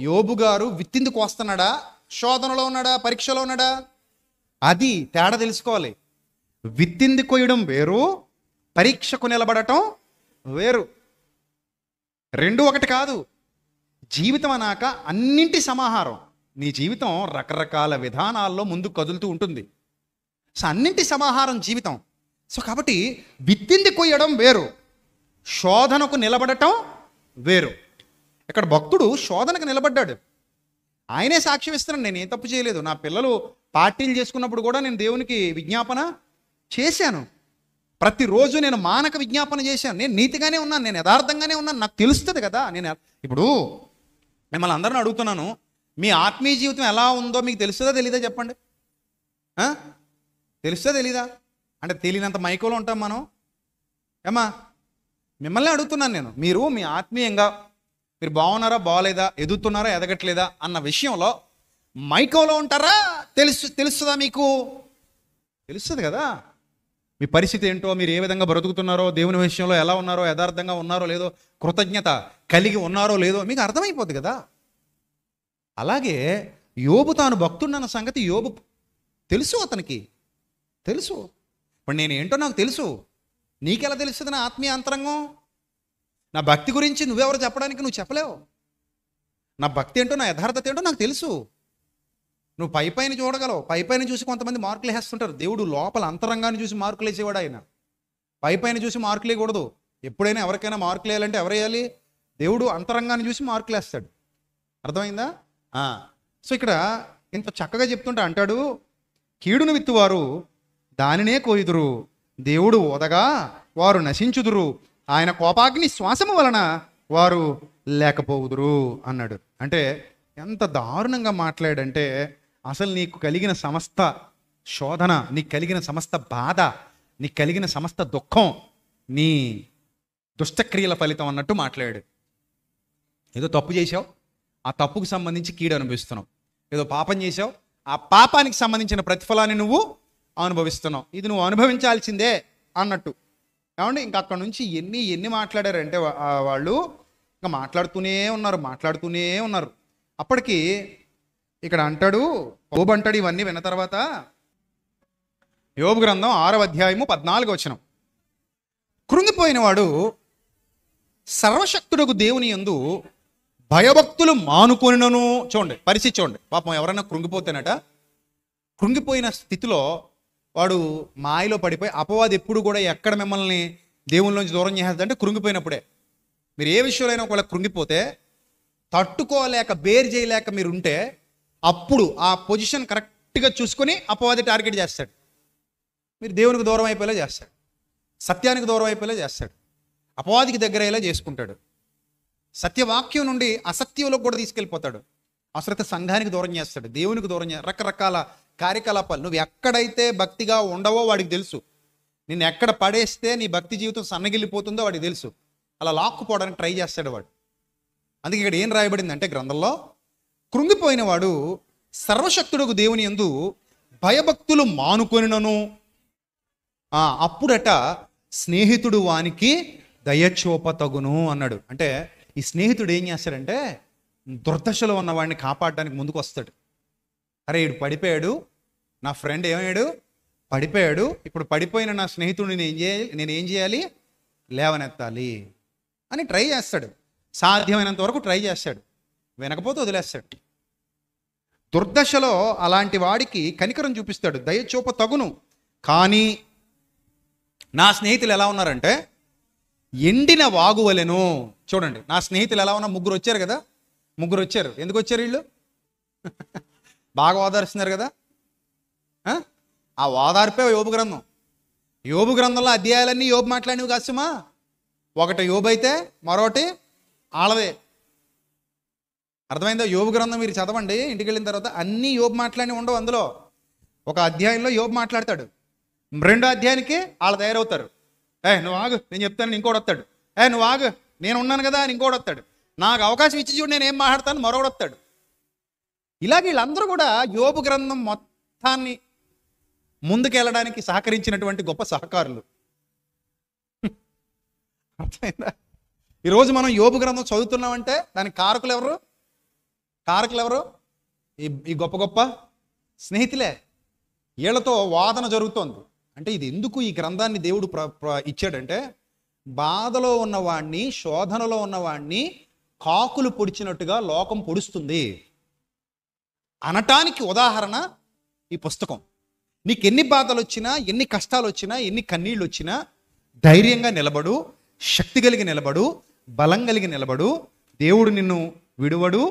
S1: యోబు గారు విత్తింది కోస్తున్నాడా, శోధనలో ఉన్నాడా, పరీక్షలో ఉన్నాడా? అది తేడా తెలుసుకోవాలి. విత్తింది కొయ్యడం వేరు, పరీక్షకు నిలబడటం వేరు. 2 ఒకటి కాదు. జీవితం అన్నాక అన్నింటి సమాహారం. నీ జీవితం రకరకాల విధానాల్లో ముందుకు కదులుతూ ఉంటుంది. సో అన్నింటి సమాహారం జీవితం. సో కాబట్టి విత్తింది కొయ్యడం వేరు, శోధనకు నిలబడటం వేరు. ఇక్కడ భక్తుడు శోధనకు నిలబడ్డాడు. ఆయనే సాక్ష్యం ఇస్తున్నాడు, నేను ఏ తప్పు చేయలేదు, నా పిల్లలు పార్టీలు చేసుకున్నప్పుడు కూడా నేను దేవునికి విజ్ఞాపన చేశాను, ప్రతిరోజు నేను మానక విజ్ఞాపన చేశాను, నేను నీతిగానే ఉన్నాను, నేను యథార్థంగానే ఉన్నాను, నాకు తెలుస్తుంది కదా. ఇప్పుడు మిమ్మల్ని అందరిని అడుగుతున్నాను, మీ ఆత్మీయ జీవితం ఎలా ఉందో మీకు తెలుస్తుందా తెలీదా చెప్పండి? తెలుస్తుందా తెలీదా? అంటే తెలియనంత మైకోలో ఉంటాం మనం. ఏమా మిమ్మల్ని అడుగుతున్నాను నేను, మీరు మీ ఆత్మీయంగా మీరు బాగున్నారా బాగలేదా, ఎదుగుతున్నారా ఎదగట్లేదా అన్న విషయంలో మైకోలో ఉంటారా? తెలుస్తుందా మీకు? తెలుస్తుంది కదా మీ పరిస్థితి ఏంటో, మీరు ఏ విధంగా బ్రతుకుతున్నారో, దేవుని విషయంలో ఎలా ఉన్నారో, యథార్థంగా ఉన్నారో లేదో, కృతజ్ఞత కలిగి ఉన్నారో లేదో మీకు అర్థమైపోద్ది కదా. అలాగే యోబు తాను భక్తుడన్న సంగతి యోబు తెలుసు, అతనికి తెలుసు. ఇప్పుడు నేను ఏంటో నాకు తెలుసు, నీకెలా తెలుస్తుంది నా ఆత్మీయ అంతరంగం? నా భక్తి గురించి నువ్వెవరు చెప్పడానికి నువ్వు చెప్పలేవు. నా భక్తి ఏంటో, నా యథార్థత ఏంటో నాకు తెలుసు. నువ్వు పైపైన చూడగలవు, పైపైన చూసి కొంతమంది మార్కులు వేస్తుంటారు. దేవుడు లోపల అంతరంగాన్ని చూసి మార్కులు వేసేవాడు. ఆయన పైపైన చూసి మార్కులు వేయకూడదు. ఎప్పుడైనా ఎవరికైనా మార్కులు వేయాలంటే ఎవరు వేయాలి? దేవుడు అంతరంగాన్ని చూసి మార్కులు వేస్తాడు. అర్థమైందా? సో ఇక్కడ ఇంత చక్కగా చెప్తుంటే అంటాడు, కీడును విత్తువారు దానినే కోయుదురు, దేవుడు ఓదగా వారు నశించుదురు, ఆయన కోపాగ్ని శ్వాసము వలన వారు లేకపోవుదురు అన్నాడు. అంటే ఎంత దారుణంగా మాట్లాడంటే, అసలు నీకు కలిగిన సమస్త శోధన, నీకు కలిగిన సమస్త బాధ, నీకు కలిగిన సమస్త దుఃఖం నీ దుష్టక్రియల ఫలితం అన్నట్టు మాట్లాడాడు. ఏదో తప్పు చేసావు, ఆ తప్పుకు సంబంధించి కీడు అనుభవిస్తున్నావు. ఏదో పాపం చేసావు, ఆ పాపానికి సంబంధించిన ప్రతిఫలాన్ని నువ్వు అనుభవిస్తున్నావు. ఇది నువ్వు అనుభవించాల్సిందే అన్నట్టు. కాబట్టి ఇంకా అక్కడ నుంచి ఎన్ని మాట్లాడారంటే వాళ్ళు ఇంకా మాట్లాడుతూనే ఉన్నారు. అప్పటికి ఇక్కడ అంటాడు, యోబు అంటాడు ఇవన్నీ విన్న తర్వాత, యోబు గ్రంథం 6వ అధ్యాయము 14వ వచనం, కృంగిపోయిన వాడు సర్వశక్తుడకు దేవుని యందు భయభక్తులు మానుకొనినను. చూడండి, పరిస్థితి చూడండి. పాపం ఎవరైనా కృంగిపోతేనట, కృంగిపోయిన స్థితిలో వాడు మాయలో పడిపోయి, అపవాది ఎప్పుడు కూడా ఎక్కడ మిమ్మల్ని దేవుళ్ళలోంచి దూరం చేసేదంటే కృంగిపోయినప్పుడే. మీరు ఏ విషయంలో ఒకవేళ కృంగిపోతే, తట్టుకోలేక బేర్ చేయలేక మీరు ఉంటే, అప్పుడు ఆ పొజిషన్ కరెక్ట్గా చూసుకొని అపవాది టార్గెట్ చేస్తాడు. మీరు దేవునికి దూరం అయిపోయేలా చేస్తాడు, సత్యానికి దూరం అయిపోయేలా చేస్తాడు, అపవాదికి దగ్గర అయ్యేలా చేసుకుంటాడు, సత్యవాక్యం నుండి అసత్యంలో కూడా తీసుకెళ్ళిపోతాడు, అవసరత సంఘానికి దూరం చేస్తాడు, దేవునికి దూరం రకరకాల కార్యకలాపాలు. నువ్వు ఎక్కడైతే భక్తిగా ఉండవో వాడికి తెలుసు. నిన్ను ఎక్కడ పడేస్తే నీ భక్తి జీవితం సన్నగిల్లిపోతుందో వాడికి తెలుసు. అలా లాక్కుపోవడానికి ట్రై చేస్తాడు వాడు. అందుకే ఇక్కడ ఏం రాయబడింది అంటే గ్రంథంలో, కృంగిపోయిన వాడు సర్వశక్తుడకు దేవుని యందు భయభక్తులు మానుకొనినను, అప్పుడట స్నేహితుడు వానికి దయచూపతగును అన్నాడు. అంటే ఈ స్నేహితుడు ఏం చేస్తాడంటే, దుర్దశలో ఉన్న వాడిని కాపాడడానికి ముందుకు వస్తాడు. అరే వీడు పడిపోయాడు, నా ఫ్రెండ్ ఏమయ్యాడు, పడిపోయాడు, ఇప్పుడు పడిపోయిన నా స్నేహితుడిని నేనేం చేయాలి, లేవనెత్తాలి అని ట్రై చేస్తాడు. సాధ్యమైనంత వరకు ట్రై చేస్తాడు, వినకపోతే వదిలేస్తాడు. దుర్దశలో అలాంటి వాడికి కనికరం చూపిస్తాడు, దయచూప తగును. కానీ నా స్నేహితులు ఎలా ఉన్నారంటే ఎండిన వాగువలెను. చూడండి, నా స్నేహితులు ఎలా ఉన్నా, ముగ్గురు వచ్చారు కదా, ముగ్గురు వచ్చారు. ఎందుకు వచ్చారు వీళ్ళు? బాగా ఓదారుస్తున్నారు కదా. ఆ ఓదార్పే యోబు గ్రంథం. యోబు గ్రంథంలో అధ్యాయాలన్నీ యోబు మాట్లాడినవి కాసుమా. ఒకటి యోబు అయితే మరొకటి ఆళవే. అర్థమైందా? యోబు గ్రంథం మీరు చదవండి ఇంటికి వెళ్ళిన తర్వాత, అన్నీ యోబు మాట్లాడి ఉండవు. అందులో ఒక అధ్యాయంలో యోబు మాట్లాడతాడు, రెండో అధ్యాయానికి వాళ్ళు తయారవుతారు. నువ్వు ఆగు, నేను చెప్తాను, ఇంకోటి వస్తాడు. నువ్వు ఆగు, నేను ఉన్నాను కదా అని ఇంకోటి వస్తాడు. నాకు అవకాశం ఇచ్చి చూడు, నేను ఏం మాట్లాడతాను, మరొకటి వస్తాడు. ఇలాగ వీళ్ళందరూ కూడా యోబు గ్రంథం మొత్తాన్ని ముందుకెళ్ళడానికి సహకరించినటువంటి గొప్ప సహకారులు. అర్థమైందా? ఈరోజు మనం యోబు గ్రంథం చదువుతున్నామంటే దానికి కారకులు ఎవరు? ఈ గొప్ప గొప్ప స్నేహితులే. వీళ్ళతో వాదన జరుగుతోంది. అంటే ఇది ఎందుకు ఈ గ్రంథాన్ని దేవుడు ఇచ్చాడంటే, బాధలో ఉన్నవాడిని, శోధనలో ఉన్నవాడిని కాకులు పొడిచినట్టుగా లోకం పొడుస్తుంది అనటానికి ఉదాహరణ ఈ పుస్తకం. నీకు ఎన్ని బాధలు వచ్చినా, ఎన్ని కష్టాలు వచ్చినా, ఎన్ని కన్నీళ్ళు వచ్చినా ధైర్యంగా నిలబడు, శక్తి కలిగి నిలబడు, బలం కలిగి నిలబడు. దేవుడు నిన్ను విడువడు,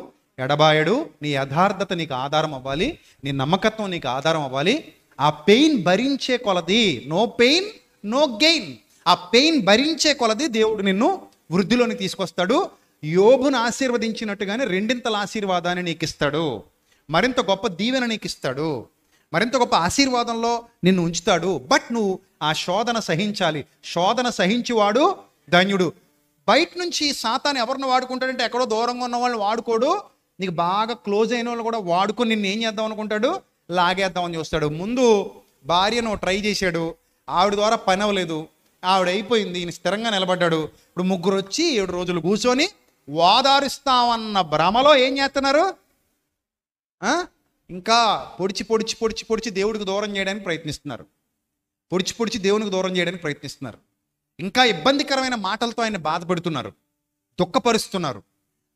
S1: ఎడబాయడు. నీ యథార్థత నీకు ఆధారం అవ్వాలి, నీ నమ్మకత్వం నీకు ఆధారం అవ్వాలి. ఆ పెయిన్ భరించే కొలది, నో పెయిన్ నో గెయిన్, ఆ పెయిన్ భరించే కొలది దేవుడు నిన్ను వృద్ధిలోని తీసుకొస్తాడు. యోబును ఆశీర్వదించినట్టుగానే రెండింతల ఆశీర్వాదాన్ని నీకు ఇస్తాడు, మరింత గొప్ప దీవెన నీకు ఇస్తాడు, మరింత గొప్ప ఆశీర్వాదంలో నిన్ను ఉంచుతాడు. బట్ నువ్వు ఆ శోధన సహించాలి. శోధన సహించేవాడు ధన్యుడు. బయట నుంచి సాతాను ఎవరిని వాడుకుంటాడంటే, ఎక్కడో దూరంగా ఉన్న వాళ్ళని వాడుకోడు, నీకు బాగా క్లోజ్ అయిన వాళ్ళు కూడా వాడుకొని నిన్ను ఏం చేద్దాం అనుకుంటాడు, లాగేద్దామని చూస్తాడు. ముందు భార్యను ట్రై చేశాడు, ఆవిడ ద్వారా పని అవ్వలేదు, ఆవిడ అయిపోయింది, ఈయన స్థిరంగా నిలబడ్డాడు. ఇప్పుడు ముగ్గురు వచ్చి 7 రోజులు కూర్చొని ఓదారుస్తామన్న భ్రమలో ఏం చేస్తున్నారు? ఇంకా పొడిచి పొడిచి పొడిచి పొడిచి దేవుడికి దూరం చేయడానికి ప్రయత్నిస్తున్నారు. పొడిచి పొడిచి దేవునికి దూరం చేయడానికి ప్రయత్నిస్తున్నారు. ఇంకా ఇబ్బందికరమైన మాటలతో ఆయన బాధపడుతున్నారు, దుఃఖపరుస్తున్నారు,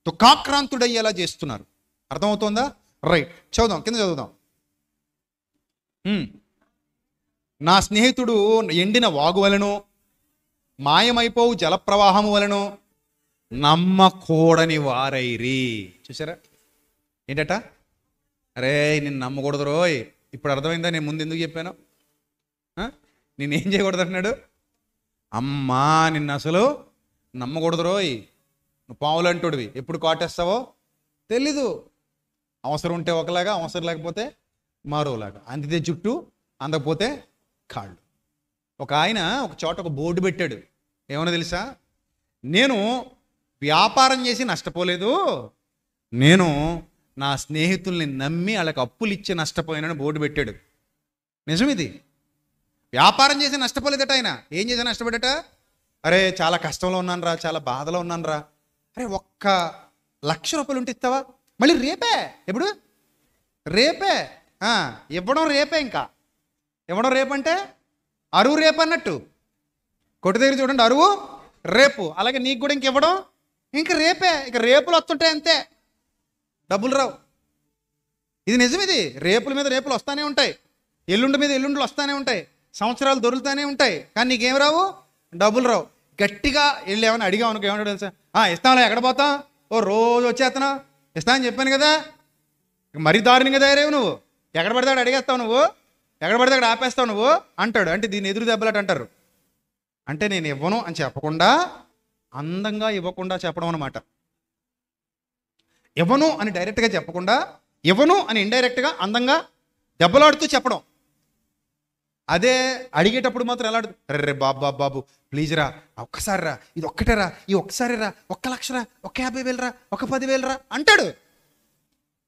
S1: దుఃఖాక్రాంతుడయ్యేలా చేస్తున్నారు. అర్థమవుతుందా? రైట్, చదువుదాం, కింద చదువుదాం. నా స్నేహితుడు ఎండిన వాగు వలెను, మాయమైపోవు జలప్రవాహము వలెను నమ్మకూడని వారైరి. చూసారా ఏంటట? అరే నేను నమ్మకూడదు రోయ్. ఇప్పుడు అర్థమైందా నేను ముందు ఎందుకు చెప్పాను? నేనేం చేయకూడదు అన్నాడు? అమ్మా నిన్ను అసలు నమ్మకూడదు రోయ్, నువ్వు పావులంటుడివి, ఎప్పుడు కాటేస్తావో తెలీదు. అవసరం ఉంటే ఒకలాగా, అవసరం లేకపోతే మరోలాగా, అందితే జుట్టు అందకపోతే కాళ్ళు. ఒక ఆయన ఒక చోట ఒక బోర్డు పెట్టాడు, ఏమన్నా తెలుసా? నేను వ్యాపారం చేసి నష్టపోలేదు, నేను నా స్నేహితుల్ని నమ్మి వాళ్ళకి అప్పులు ఇచ్చి నష్టపోయానని బోర్డు పెట్టాడు. నిజం ఇది. వ్యాపారం చేసి నష్టపోలేదట ఆయన. ఏం చేసి నష్టపడట? అరే చాలా కష్టంలో ఉన్నాను రా, చాలా బాధలో ఉన్నాను రా. అరే 1,00,000 రూపాయలు ఉంటే ఇస్తావా? మళ్ళీ రేపే. ఎప్పుడు? రేపే. ఇవ్వడం రేపే. ఇంకా ఇవ్వడం రేపంటే అరువు రేపు అన్నట్టు. కొట్టు దగ్గర చూడండి, అరువు రేపు. అలాగే నీకు కూడా ఇంక ఇవ్వడం ఇంక రేపే. ఇక రేపులు వస్తుంటాయి అంతే, డబ్బులు రావు. ఇది నిజం. ఇది రేపుల మీద రేపులు వస్తూనే ఉంటాయి, ఎల్లుండి మీద ఎల్లుండులు వస్తూనే ఉంటాయి, సంవత్సరాలు దొరుకుతూనే ఉంటాయి, కానీ నీకేం రావు? డబ్బులు రావు. గట్టిగా వెళ్ళి ఏమైనా అడిగావు అనుకో, ఏమంటాడు తెలుసా? ఇస్తాంలే, ఎక్కడ పోతాం, ఓ రోజు వచ్చేస్తున్నా, ఇస్తా అని చెప్పాను కదా. మరీ దారుణంగా తయారేవు నువ్వు, ఎక్కడ పడితే అక్కడ అడిగేస్తావు నువ్వు, ఎక్కడ పడితే అక్కడ ఆపేస్తావు నువ్వు అంటాడు. అంటే దీన్ని ఎదురు దెబ్బలాట అంటారు. అంటే నేను ఇవ్వను అని చెప్పకుండా అందంగా ఇవ్వకుండా చెప్పడం అనమాట. ఇవ్వను అని డైరెక్ట్గా చెప్పకుండా, ఇవ్వను అని ఇండైరెక్ట్గా అందంగా దెబ్బలాడుతూ చెప్పడం. అదే అడిగేటప్పుడు మాత్రం ఎలా అడుగు, రే బాబు బాబు ప్లీజ్ రా, ఒక్కసారి రా, ఇది ఒక్కటే రా, ఈ ఒక్కసారి రా, 1,00,000 రా, 50,000 రా, 10,000 రా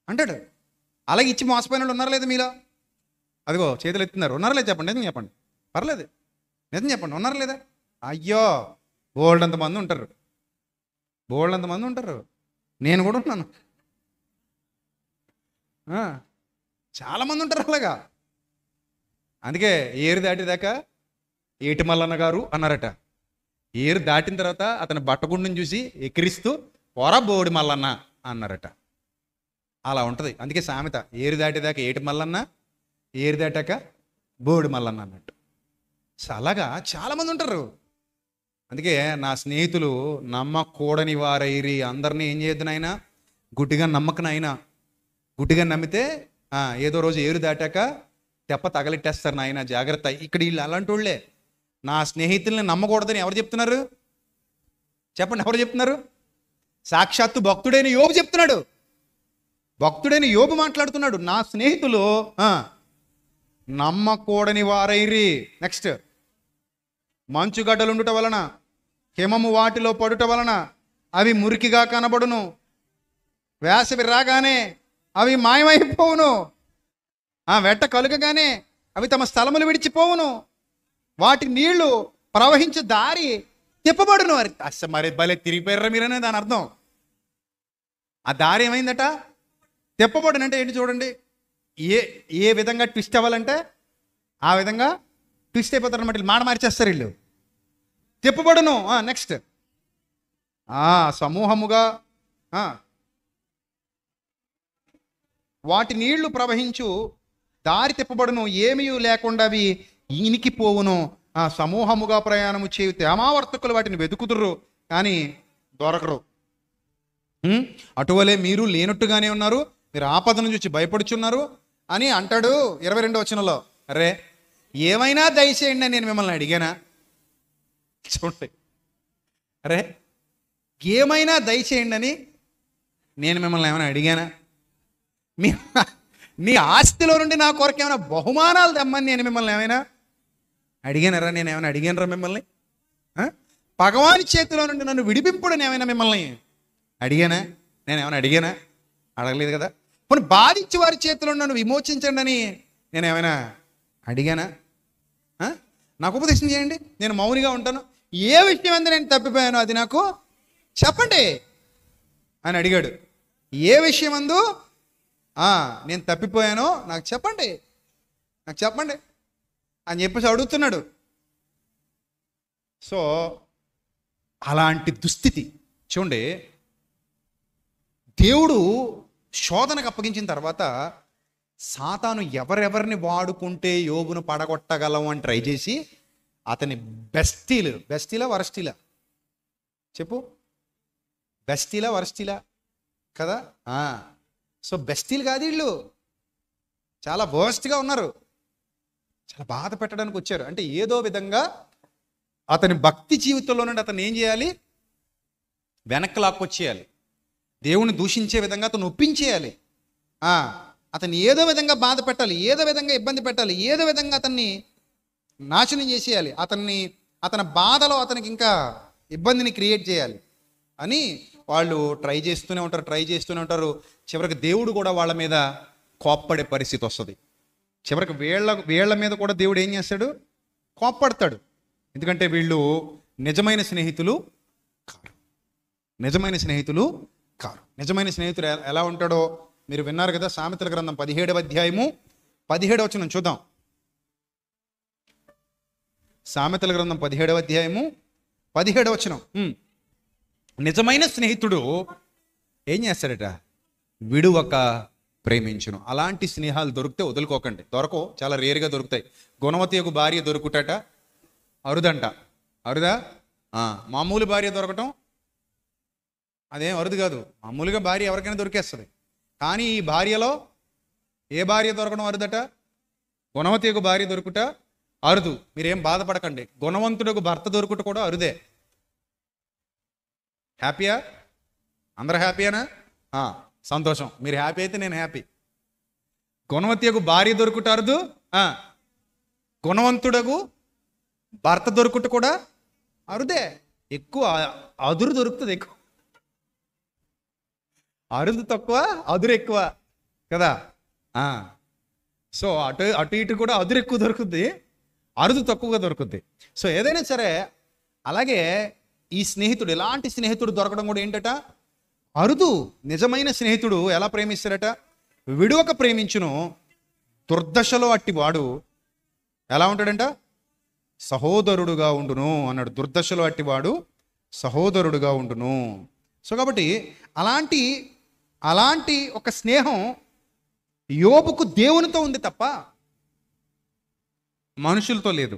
S1: అంటాడు. అలాగే ఇచ్చి మోసపోయిన వాళ్ళు ఉన్నారా లేదా మీలో? అదిగో చేతులు ఎత్తున్నారు, ఉన్నారా లేదా? చెప్పండి, నిజం చెప్పండి, పర్లేదు, నిజం చెప్పండి, ఉన్నారా లేదా? అయ్యో బోల్డ్ మంది ఉంటారు, బోల్డ్ మంది ఉంటారు. నేను కూడా ఉన్నాను. చాలామంది ఉంటారు అలాగా. అందుకే ఏరు దాటిదాకా ఏటి మల్లన్న గారు అన్నారట. ఏరు దాటిన తర్వాత అతని బట్టగుండుని చూసి ఎక్కిరిస్తూ పోరా బోడి మల్లన్న అన్నారట. అలా ఉంటుంది. అందుకే సామెత, ఏరు దాటిదాకా ఏటి మల్లన్న, ఏరు దాటాక బోడి మల్లన్న అన్నట్టు. అలాగా చాలామంది ఉంటారు. అందుకే నా స్నేహితులు నమ్మకూడని వారైరి. అందరినీ ఏం చేయొద్దు నాయన, గుడ్డిగా నమ్మకనైనా. గుడ్డిగా నమ్మితే ఏదో రోజు ఏరు దాటాక తెప్ప తగలెట్టేస్తారు నాయన, జాగ్రత్త. ఇక్కడ వీళ్ళు అలాంటి వాళ్ళే. నా స్నేహితుల్ని నమ్మకూడదని ఎవరు చెప్తున్నారు? చెప్పండి, ఎవరు చెప్తున్నారు? సాక్షాత్తు భక్తుడైన యోబు చెప్తున్నాడు. భక్తుడైన యోబు మాట్లాడుతున్నాడు, నా స్నేహితులు నమ్మకూడని వారైరి. నెక్స్ట్, మంచుగడ్డలుండుట వలన, హిమము వాటిలో పడుట వలన అవి మురికిగా కనబడును, వేసవి రాగానే అవి మాయమైపోవును, వెట్ట కలుగగానే అవి తమ స్థలములు విడిచిపోవును, వాటి నీళ్లు ప్రవహించే దారి తిప్పబడును. మరి భలే తిరిగిపోయారా మీరనే దాని అర్థం. ఆ దారి ఏమైందట? తిప్పబడును. అంటే ఏంటి చూడండి, ఏ విధంగా ట్విస్ట్ అవ్వాలంటే ఆ విధంగా ట్విస్ట్ అయిపోతారు అన్నమాట. మాట మార్చేస్తారు వీళ్ళు. తిప్పబడును. నెక్స్ట్, సమూహముగా వాటి నీళ్లు ప్రవహించు దారి తిప్పబడును, ఏమీ లేకుండా అవి ఈనికిపోవును. సమూహముగా ప్రయాణము చేయు తేమావర్తకులు వాటిని వెతుకుతుర్రు కానీ దొరకరు. అటువలే మీరు లేనట్టుగానే ఉన్నారు, మీరు ఆపదను చూసి భయపడుచున్నారు అని అంటాడు 22వ వచనంలో. అరే ఏమైనా దయచేయండి నేను మిమ్మల్ని అడిగానా? చూడండి, అరే ఏమైనా దయచేయండి అని నేను మిమ్మల్ని ఏమైనా అడిగానా? నీ ఆస్తిలో నుండి నా కొరకు ఏమైనా బహుమానాలు తెమ్మని నేను మిమ్మల్ని ఏమైనా అడిగానరా? నేను ఏమైనా అడిగానరా మిమ్మల్ని? భగవాని చేతిలో నుండి నన్ను విడిపింపుడు ఏమైనా మిమ్మల్ని అడిగానా? నేను ఏమైనా అడిగానా? అడగలేదు కదా. కొన్ని బాధించి వారి చేతిలో నన్ను విమోచించండి అని నేను ఏమైనా అడిగానా? నాకు ఉపదేశం చేయండి, నేను మౌనిగా ఉంటాను. ఏ విషయం అంతా నేను తప్పిపోయానో అది నాకు చెప్పండి అని అడిగాడు. ఏ విషయం అందు నేను తప్పిపోయానో నాకు చెప్పండి అని చెప్పేసి అడుగుతున్నాడు. సో అలాంటి దుస్థితి చూడండి. దేవుడు శోధనకు అప్పగించిన తర్వాత సాతాను ఎవరెవరిని వాడుకుంటే యోబును పడగొట్టగలం అని ట్రై చేసి అతని బెస్టీలా వరస్టీలా చెప్పు, బెస్టీలా వరస్టీలా కదా. సో బెస్టీలు కాదు వీళ్ళు, చాలా వర్స్ట్గా ఉన్నారు, చాలా బాధ పెట్టడానికి వచ్చారు. అంటే ఏదో విధంగా అతని భక్తి జీవితంలో నుండి అతను ఏం చేయాలి, వెనక్కి లాక్కొచ్చేయాలి, దేవుని దూషించే విధంగా అతను ఒప్పించేయాలి, అతన్ని ఏదో విధంగా బాధ పెట్టాలి, ఏదో విధంగా ఇబ్బంది పెట్టాలి, ఏదో విధంగా అతన్ని నాశనం చేసేయాలి, అతని బాధలో అతనికి ఇంకా ఇబ్బందిని క్రియేట్ చేయాలి అని వాళ్ళు ట్రై చేస్తూనే ఉంటారు. చివరికి దేవుడు కూడా వాళ్ళ మీద కోప్పడే పరిస్థితి వస్తుంది. చివరికి వీళ్ళ మీద కూడా దేవుడు ఏం చేస్తాడు, కోప్పడతాడు. ఎందుకంటే వీళ్ళు నిజమైన స్నేహితులు కారు. నిజమైన స్నేహితులు ఎలా ఉంటాడో మీరు విన్నారు కదా. సామెతల గ్రంథం 17వ అధ్యాయము 17వ వచనం చూద్దాం. సామెతల గ్రంథం 17వ అధ్యాయము 17వ వచనం. నిజమైన స్నేహితుడు ఏం చేస్తాడట, విడువక ప్రేమించును. అలాంటి స్నేహాలు దొరికితే వదులుకోకండి. దొరకవు, చాలా రేరుగా దొరుకుతాయి. గుణవతి యొక్క భార్య దొరుకుటట అరుదంట. అరుదా? మామూలు భార్య దొరకటం అదేం అరుదు కాదు. మామూలుగా భార్య ఎవరికైనా దొరికేస్తుంది. కానీ ఈ భార్యలో ఏ భార్య దొరకడం అరుదట, గుణవతి యొక్క భార్య దొరుకుట అరుదు. మీరేం బాధపడకండి, గుణవంతుడకు భర్త దొరుకుట కూడా అరుదే. హ్యాపీయా? అందరూ హ్యాపీయేనా? సంతోషం. మీరు హ్యాపీ అయితే నేను హ్యాపీ. గుణవతియకు భార్య దొరుకుట అరుదు, గుణవంతుడకు భర్త దొరుకుట కూడా అరుదే. ఎక్కువ అదురు దొరుకుతుంది, ఎక్కువ అరుదు తక్కువ, అదురు ఎక్కువ కదా. సో అటు ఇటు కూడా అదురు ఎక్కువ దొరుకుద్ది, అరుదు తక్కువగా దొరుకుద్ది. సో ఏదైనా సరే అలాగే ఈ స్నేహితుడు, ఎలాంటి స్నేహితుడు దొరకడం కూడా ఏంటట, అరుదు. నిజమైన స్నేహితుడు ఎలా ప్రేమిస్తాడట, విడువక ప్రేమించును. దుర్దశలో అట్టి వాడు ఎలా ఉంటాడంట, సహోదరుడుగా ఉండును అన్నాడు. దుర్దశలో అట్టి వాడు సహోదరుడుగా ఉండును. సో కాబట్టి అలాంటి ఒక స్నేహం యోబుకు దేవునితో ఉంది తప్ప మనుషులతో లేదు.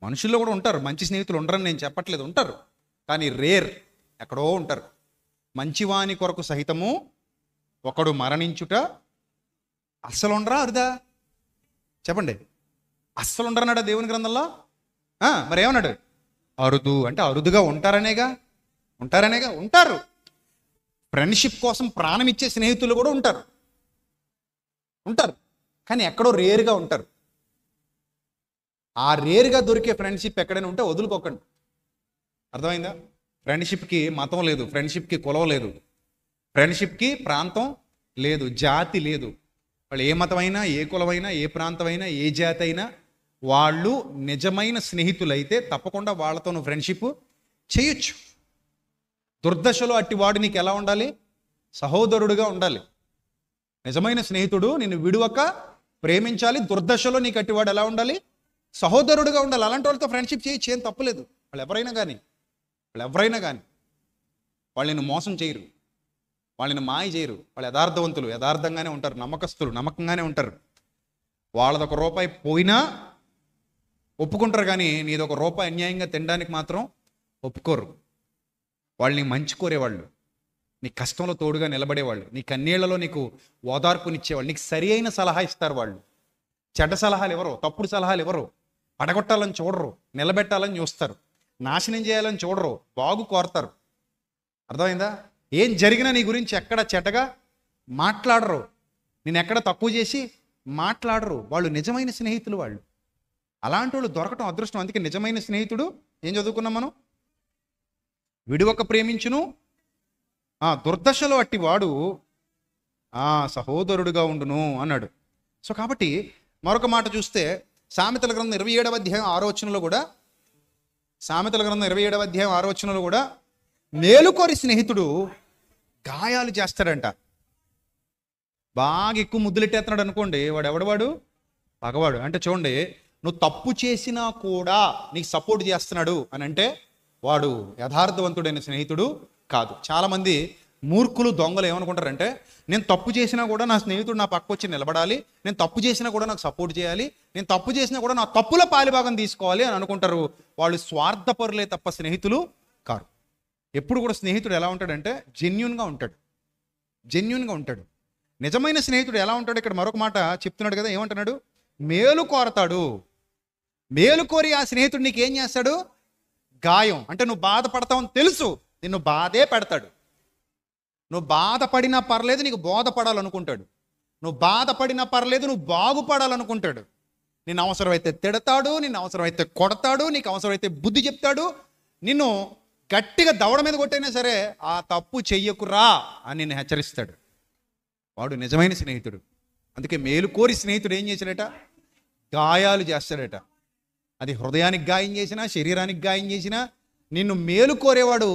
S1: మనుషుల్లో కూడా ఉంటారు, మంచి స్నేహితులు ఉండరని నేను చెప్పట్లేదు, ఉంటారు. కానీ రేర్, ఎక్కడో ఉంటారు. మంచివాని కొరకు సహితము ఒకడు మరణించుట అస్సలు ఉండరా అరుదా? చెప్పండి, అస్సలు ఉండరన్నాడా దేవుని గ్రంథంలో? మరి ఏమన్నాడు? అరుదు అంటే అరుదుగా ఉంటారనేగా. ఉంటారు. ఫ్రెండ్షిప్ కోసం ప్రాణం ఇచ్చే స్నేహితులు కూడా ఉంటారు. కానీ ఎక్కడో రేరుగా ఉంటారు. ఆ రేరుగా దొరికే ఫ్రెండ్షిప్ ఎక్కడైనా ఉంటే వదులుకోకండి. అర్థమైందా? ఫ్రెండ్షిప్కి మతం లేదు, ఫ్రెండ్షిప్కి కులం లేదు, ఫ్రెండ్షిప్కి ప్రాంతం లేదు, జాతి లేదు. వాళ్ళు ఏ మతమైనా, ఏ కులమైనా, ఏ ప్రాంతమైనా, ఏ జాతి అయినా వాళ్ళు నిజమైన స్నేహితులైతే తప్పకుండా వాళ్ళతో నువ్వు ఫ్రెండ్షిప్ చేయొచ్చు. దుర్దశలో అట్టివాడు నీకు ఎలా ఉండాలి? సహోదరుడుగా ఉండాలి. నిజమైన స్నేహితుడు నిన్ను విడువక ప్రేమించాలి. దుర్దశలో నీకు అట్టివాడు ఎలా ఉండాలి? సహోదరుడుగా ఉండాలి. అలాంటి వాళ్ళతో ఫ్రెండ్షిప్ చేయొచ్చు, ఏం తప్పలేదు. వాళ్ళు ఎవరైనా కానీ వాళ్ళు నిన్ను మోసం చేయరు, వాళ్ళని మాయ చేయరు. వాళ్ళు యథార్థవంతులు, యథార్థంగానే ఉంటారు, నమ్మకస్తులు, నమ్మకంగానే ఉంటారు. వాళ్ళది ఒక రూపాయి పోయినా ఒప్పుకుంటారు, కానీ నీది ఒక రూపాయి అన్యాయంగా తినడానికి మాత్రం ఒప్పుకోరు. వాళ్ళని మంచి కోరేవాళ్ళు, నీ కష్టంలో తోడుగా నిలబడేవాళ్ళు, నీ కన్నీళ్లలో నీకు ఓదార్పునిచ్చేవాళ్ళు, నీకు సరి అయిన సలహా ఇస్తారు. వాళ్ళు చెడ్డ సలహాలు ఎవరో, తప్పుడు సలహాలు ఎవరో, పడగొట్టాలని చూడరు, నిలబెట్టాలని చూస్తారు, నాశనం చేయాలని చూడరు, బాగు కోరతారు. అర్థమైందా? ఏం జరిగినా నీ గురించి ఎక్కడ చెడ్డగా మాట్లాడరు, నేను ఎక్కడ తక్కువ చేసి మాట్లాడరు. వాళ్ళు నిజమైన స్నేహితులు. వాళ్ళు అలాంటి వాళ్ళు దొరకటం అదృష్టం. అందుకే నిజమైన స్నేహితుడు ఏం చదువుకున్నాం మనం? విడువక ప్రేమించును, దుర్దశలో అట్టి వాడు సహోదరుడుగా ఉండును అన్నాడు. సో కాబట్టి మరొక మాట చూస్తే సామెతల గ్రంథం 27వ అధ్యాయం 6వ వచనంలో కూడా, సామెతల గ్రంథం 27వ అధ్యాయం 6వ వచనంలో కూడా మేలుకోరి స్నేహితుడు గాయాలు చేస్తాడంట. బాగా ఎక్కువ ముద్దులెట్టేస్తున్నాడు అనుకోండి, వాడు పగవాడు. అంటే చూడండి, నువ్వు తప్పు చేసినా కూడా నీకు సపోర్ట్ చేస్తున్నాడు అని అంటే వాడు యథార్థవంతుడైన స్నేహితుడు కాదు. చాలామంది మూర్ఖులు, దొంగలు ఏమనుకుంటారంటే, నేను తప్పు చేసినా కూడా నా స్నేహితుడు నా పక్క వచ్చి నిలబడాలి, నేను తప్పు చేసినా కూడా నాకు సపోర్ట్ చేయాలి, నేను తప్పు చేసినా కూడా నా తప్పుల పాలిభాగం తీసుకోవాలి అని అనుకుంటారు. వాళ్ళు స్వార్థపరులే తప్ప స్నేహితులు కారు. ఎప్పుడు కూడా స్నేహితుడు ఎలా ఉంటాడంటే జెన్యూన్గా ఉంటాడు. నిజమైన స్నేహితుడు ఎలా ఉంటాడు? ఇక్కడ మరొక మాట చెప్తున్నాడు కదా, ఏమంటున్నాడు? మేలు కోరతాడు. మేలు కోరి ఆ స్నేహితుడు నీకు ఏం చేస్తాడు? గాయం అంటే నువ్వు బాధపడతావని తెలుసు, నిన్ను బాధే పెడతాడు. నువ్వు బాధపడినా పర్లేదు, నీకు బోధపడాలనుకుంటాడు. నువ్వు బాధపడినా పర్లేదు, నువ్వు బాగుపడాలనుకుంటాడు. నిన్ను అవసరమైతే తిడతాడు, నిన్ను అవసరమైతే కొడతాడు, నీకు అవసరమైతే బుద్ధి చెప్తాడు. నిన్ను గట్టిగా దవడ మీద కొట్టైనా సరే ఆ తప్పు చెయ్యకురా అని నిన్ను హెచ్చరిస్తాడు. వాడు నిజమైన స్నేహితుడు. అందుకే మేలుకోరి స్నేహితుడు ఏం చేశాడట? గాయాలు చేస్తాడట. అది హృదయానికి గాయం చేసినా, శరీరానికి గాయం చేసినా నిన్ను మేలు కోరేవాడు.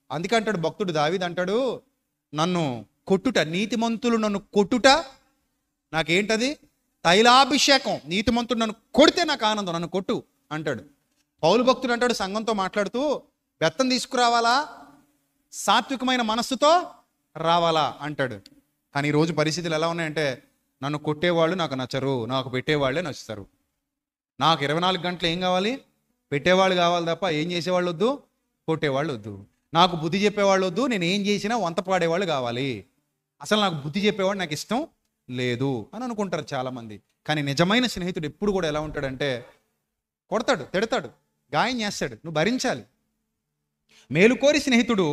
S1: అందుకే అంటాడు భక్తుడు దావీదు అంటాడు, నన్ను కొట్టుట, నీతిమంతులు నన్ను కొట్టుట నాకేంటది? తైలాభిషేకం. నీతిమంతుడు నన్ను కొడితే నాకు ఆనందం, నన్ను కొట్టు అంటాడు. పౌలు భక్తుడు అంటాడు సంఘంతో మాట్లాడుతూ, బెత్తం తీసుకురావాలా, సాత్వికమైన మనస్సుతో రావాలా అంటాడు. కానీ ఈరోజు పరిస్థితులు ఎలా ఉన్నాయంటే, నన్ను కొట్టేవాళ్ళు నాకు నచ్చరు, నాకు పెట్టేవాళ్ళే నచ్చుతారు. నాకు 24 గంటలు ఏం కావాలి? పెట్టేవాళ్ళు కావాలి తప్ప ఏం చేసేవాళ్ళు వద్దు, కొట్టేవాళ్ళు వద్దు. నాకు బుద్ధి చెప్పేవాళ్ళు వద్దు, నేను ఏం చేసినా వంత పాడేవాళ్ళు కావాలి. అసలు నాకు బుద్ధి చెప్పేవాడు నాకు ఇష్టం లేదు అని అనుకుంటారు చాలామంది. కానీ నిజమైన స్నేహితుడు ఎప్పుడు కూడా ఎలా ఉంటాడంటే, కొడతాడు, తిడతాడు, గాయం చేస్తాడు, నువ్వు భరించాలి. మేలుకోరి స్నేహితుడు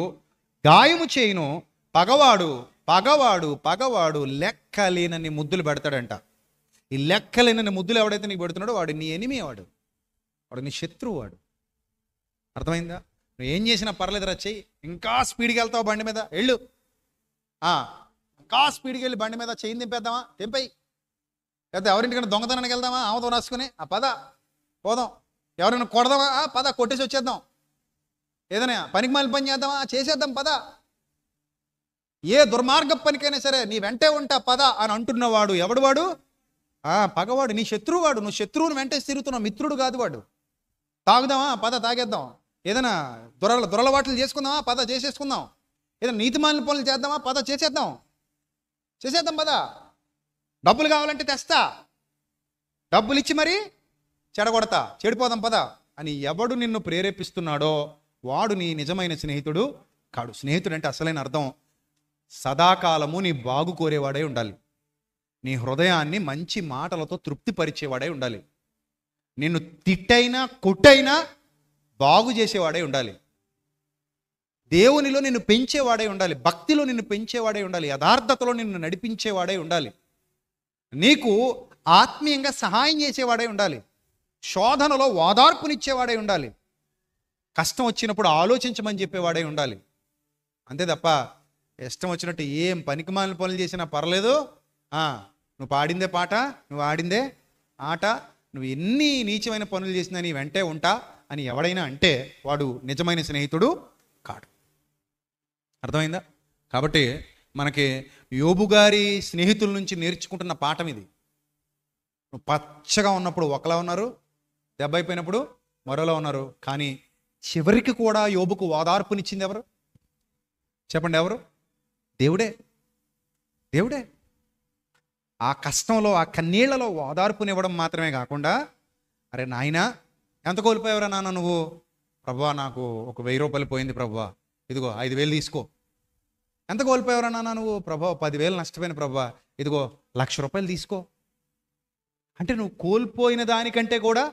S1: గాయము చేయును, పగవాడు లెక్కలేనన్ని ముద్దులు పెడతాడంట. ఈ లెక్కలేనన్ని ముద్దులు ఎవడైతే నీకు పెడుతున్నాడో వాడు నీ ఎనిమి, వాడు నీ శత్రువు. వాడు అర్థమైందా? నువ్వు ఏం చేసినా పర్లేదురా, చెయ్యి, ఇంకా స్పీడ్కి వెళ్తావు బండి మీద వెళ్ళు, ఇంకా స్పీడ్కి వెళ్ళి బండి మీద చెయ్యి దింపేద్దామా, తెంపై, లేకపోతే ఎవరింటికైనా దొంగతనానికి వెళ్దామా, ఆమతో రాసుకుని పద పోదాం, ఎవరైనా కొడదామా, పద కొట్టేసి వచ్చేద్దాం, ఏదైనా పనికి మాలి పని చేద్దామా, చేసేద్దాం పద, ఏ దుర్మార్గ పనికైనా సరే నీ వెంటే ఉంటా పద అని అంటున్నవాడు ఎవడు? వాడు పగవాడు, నీ శత్రువు వాడు. నువ్వు శత్రువుని వెంటేసి తిరుగుతున్నావు, మిత్రుడు కాదు వాడు. తాగుదామా, పద తాగేద్దాం, ఏదైనా దొరలవాట్లు చేసుకుందామా, పద చేసేసుకుందాం, ఏదైనా నీతిమాలిన పనులు చేద్దామా, పద చేసేద్దాం పద, డబ్బులు కావాలంటే తెస్తా, డబ్బులు ఇచ్చి మరి చెడగొడతా, చెడిపోదాం పద అని ఎవడు నిన్ను ప్రేరేపిస్తున్నాడో వాడు నీ నిజమైన స్నేహితుడు కాడు. స్నేహితుడు అంటే అసలైన అర్థం సదాకాలము నీ బాగు కోరేవాడై ఉండాలి, నీ హృదయాన్ని మంచి మాటలతో తృప్తిపరిచేవాడై ఉండాలి, నిన్ను తిట్టైనా కొట్టైనా బాగు చేసేవాడై ఉండాలి, దేవునిలో నిన్ను పెంచేవాడై ఉండాలి, భక్తిలో నిన్ను పెంచేవాడై ఉండాలి, యథార్థతలో నిన్ను నడిపించేవాడై ఉండాలి, నీకు ఆత్మీయంగా సహాయం చేసేవాడై ఉండాలి, శోధనలో ఓదార్పునిచ్చేవాడై ఉండాలి, కష్టం వచ్చినప్పుడు ఆలోచించమని చెప్పేవాడై ఉండాలి. అంతే తప్ప ఇష్టం వచ్చినట్టు ఏం పనికిమాలిన పనులు చేసినా పర్లేదు, నువ్వు పాడిందే పాట, నువ్వు ఆడిందే ఆట, నువ్వు ఎన్ని నీచమైన పనులు చేసినా నీ వెంటే ఉంటా అని ఎవడైనా అంటే వాడు నిజమైన స్నేహితుడు కాడు. అర్థమైందా? కాబట్టి మనకి యోబు గారి స్నేహితుల నుంచి నేర్చుకుంటున్న పాఠం ఇది. నువ్వు పచ్చగా ఉన్నప్పుడు ఒకలా ఉన్నారు, దెబ్బ అయిపోయినప్పుడు మరోలా ఉన్నారు. కానీ చివరికి కూడా యోబుకు ఓదార్పునిచ్చింది ఎవరు చెప్పండి? ఎవరు? దేవుడే. ఆ కష్టంలో, ఆ కన్నీళ్లలో ఓదార్పునివ్వడం మాత్రమే కాకుండా, అరే నాయనా ఎంత కోల్పోయావురా నాన్న నువ్వు, ప్రభువా నాకు ఒక 1000 రూపాయలు పోయింది ప్రభువా, ఇదిగో 5000 తీసుకో. ఎంత కోల్పోయావురా నాన్న నువ్వు, ప్రభువా 10,000 నష్టపోయిన ప్రభువా, ఇదిగో 1,00,000 రూపాయలు తీసుకో. అంటే నువ్వు కోల్పోయిన దానికంటే కూడా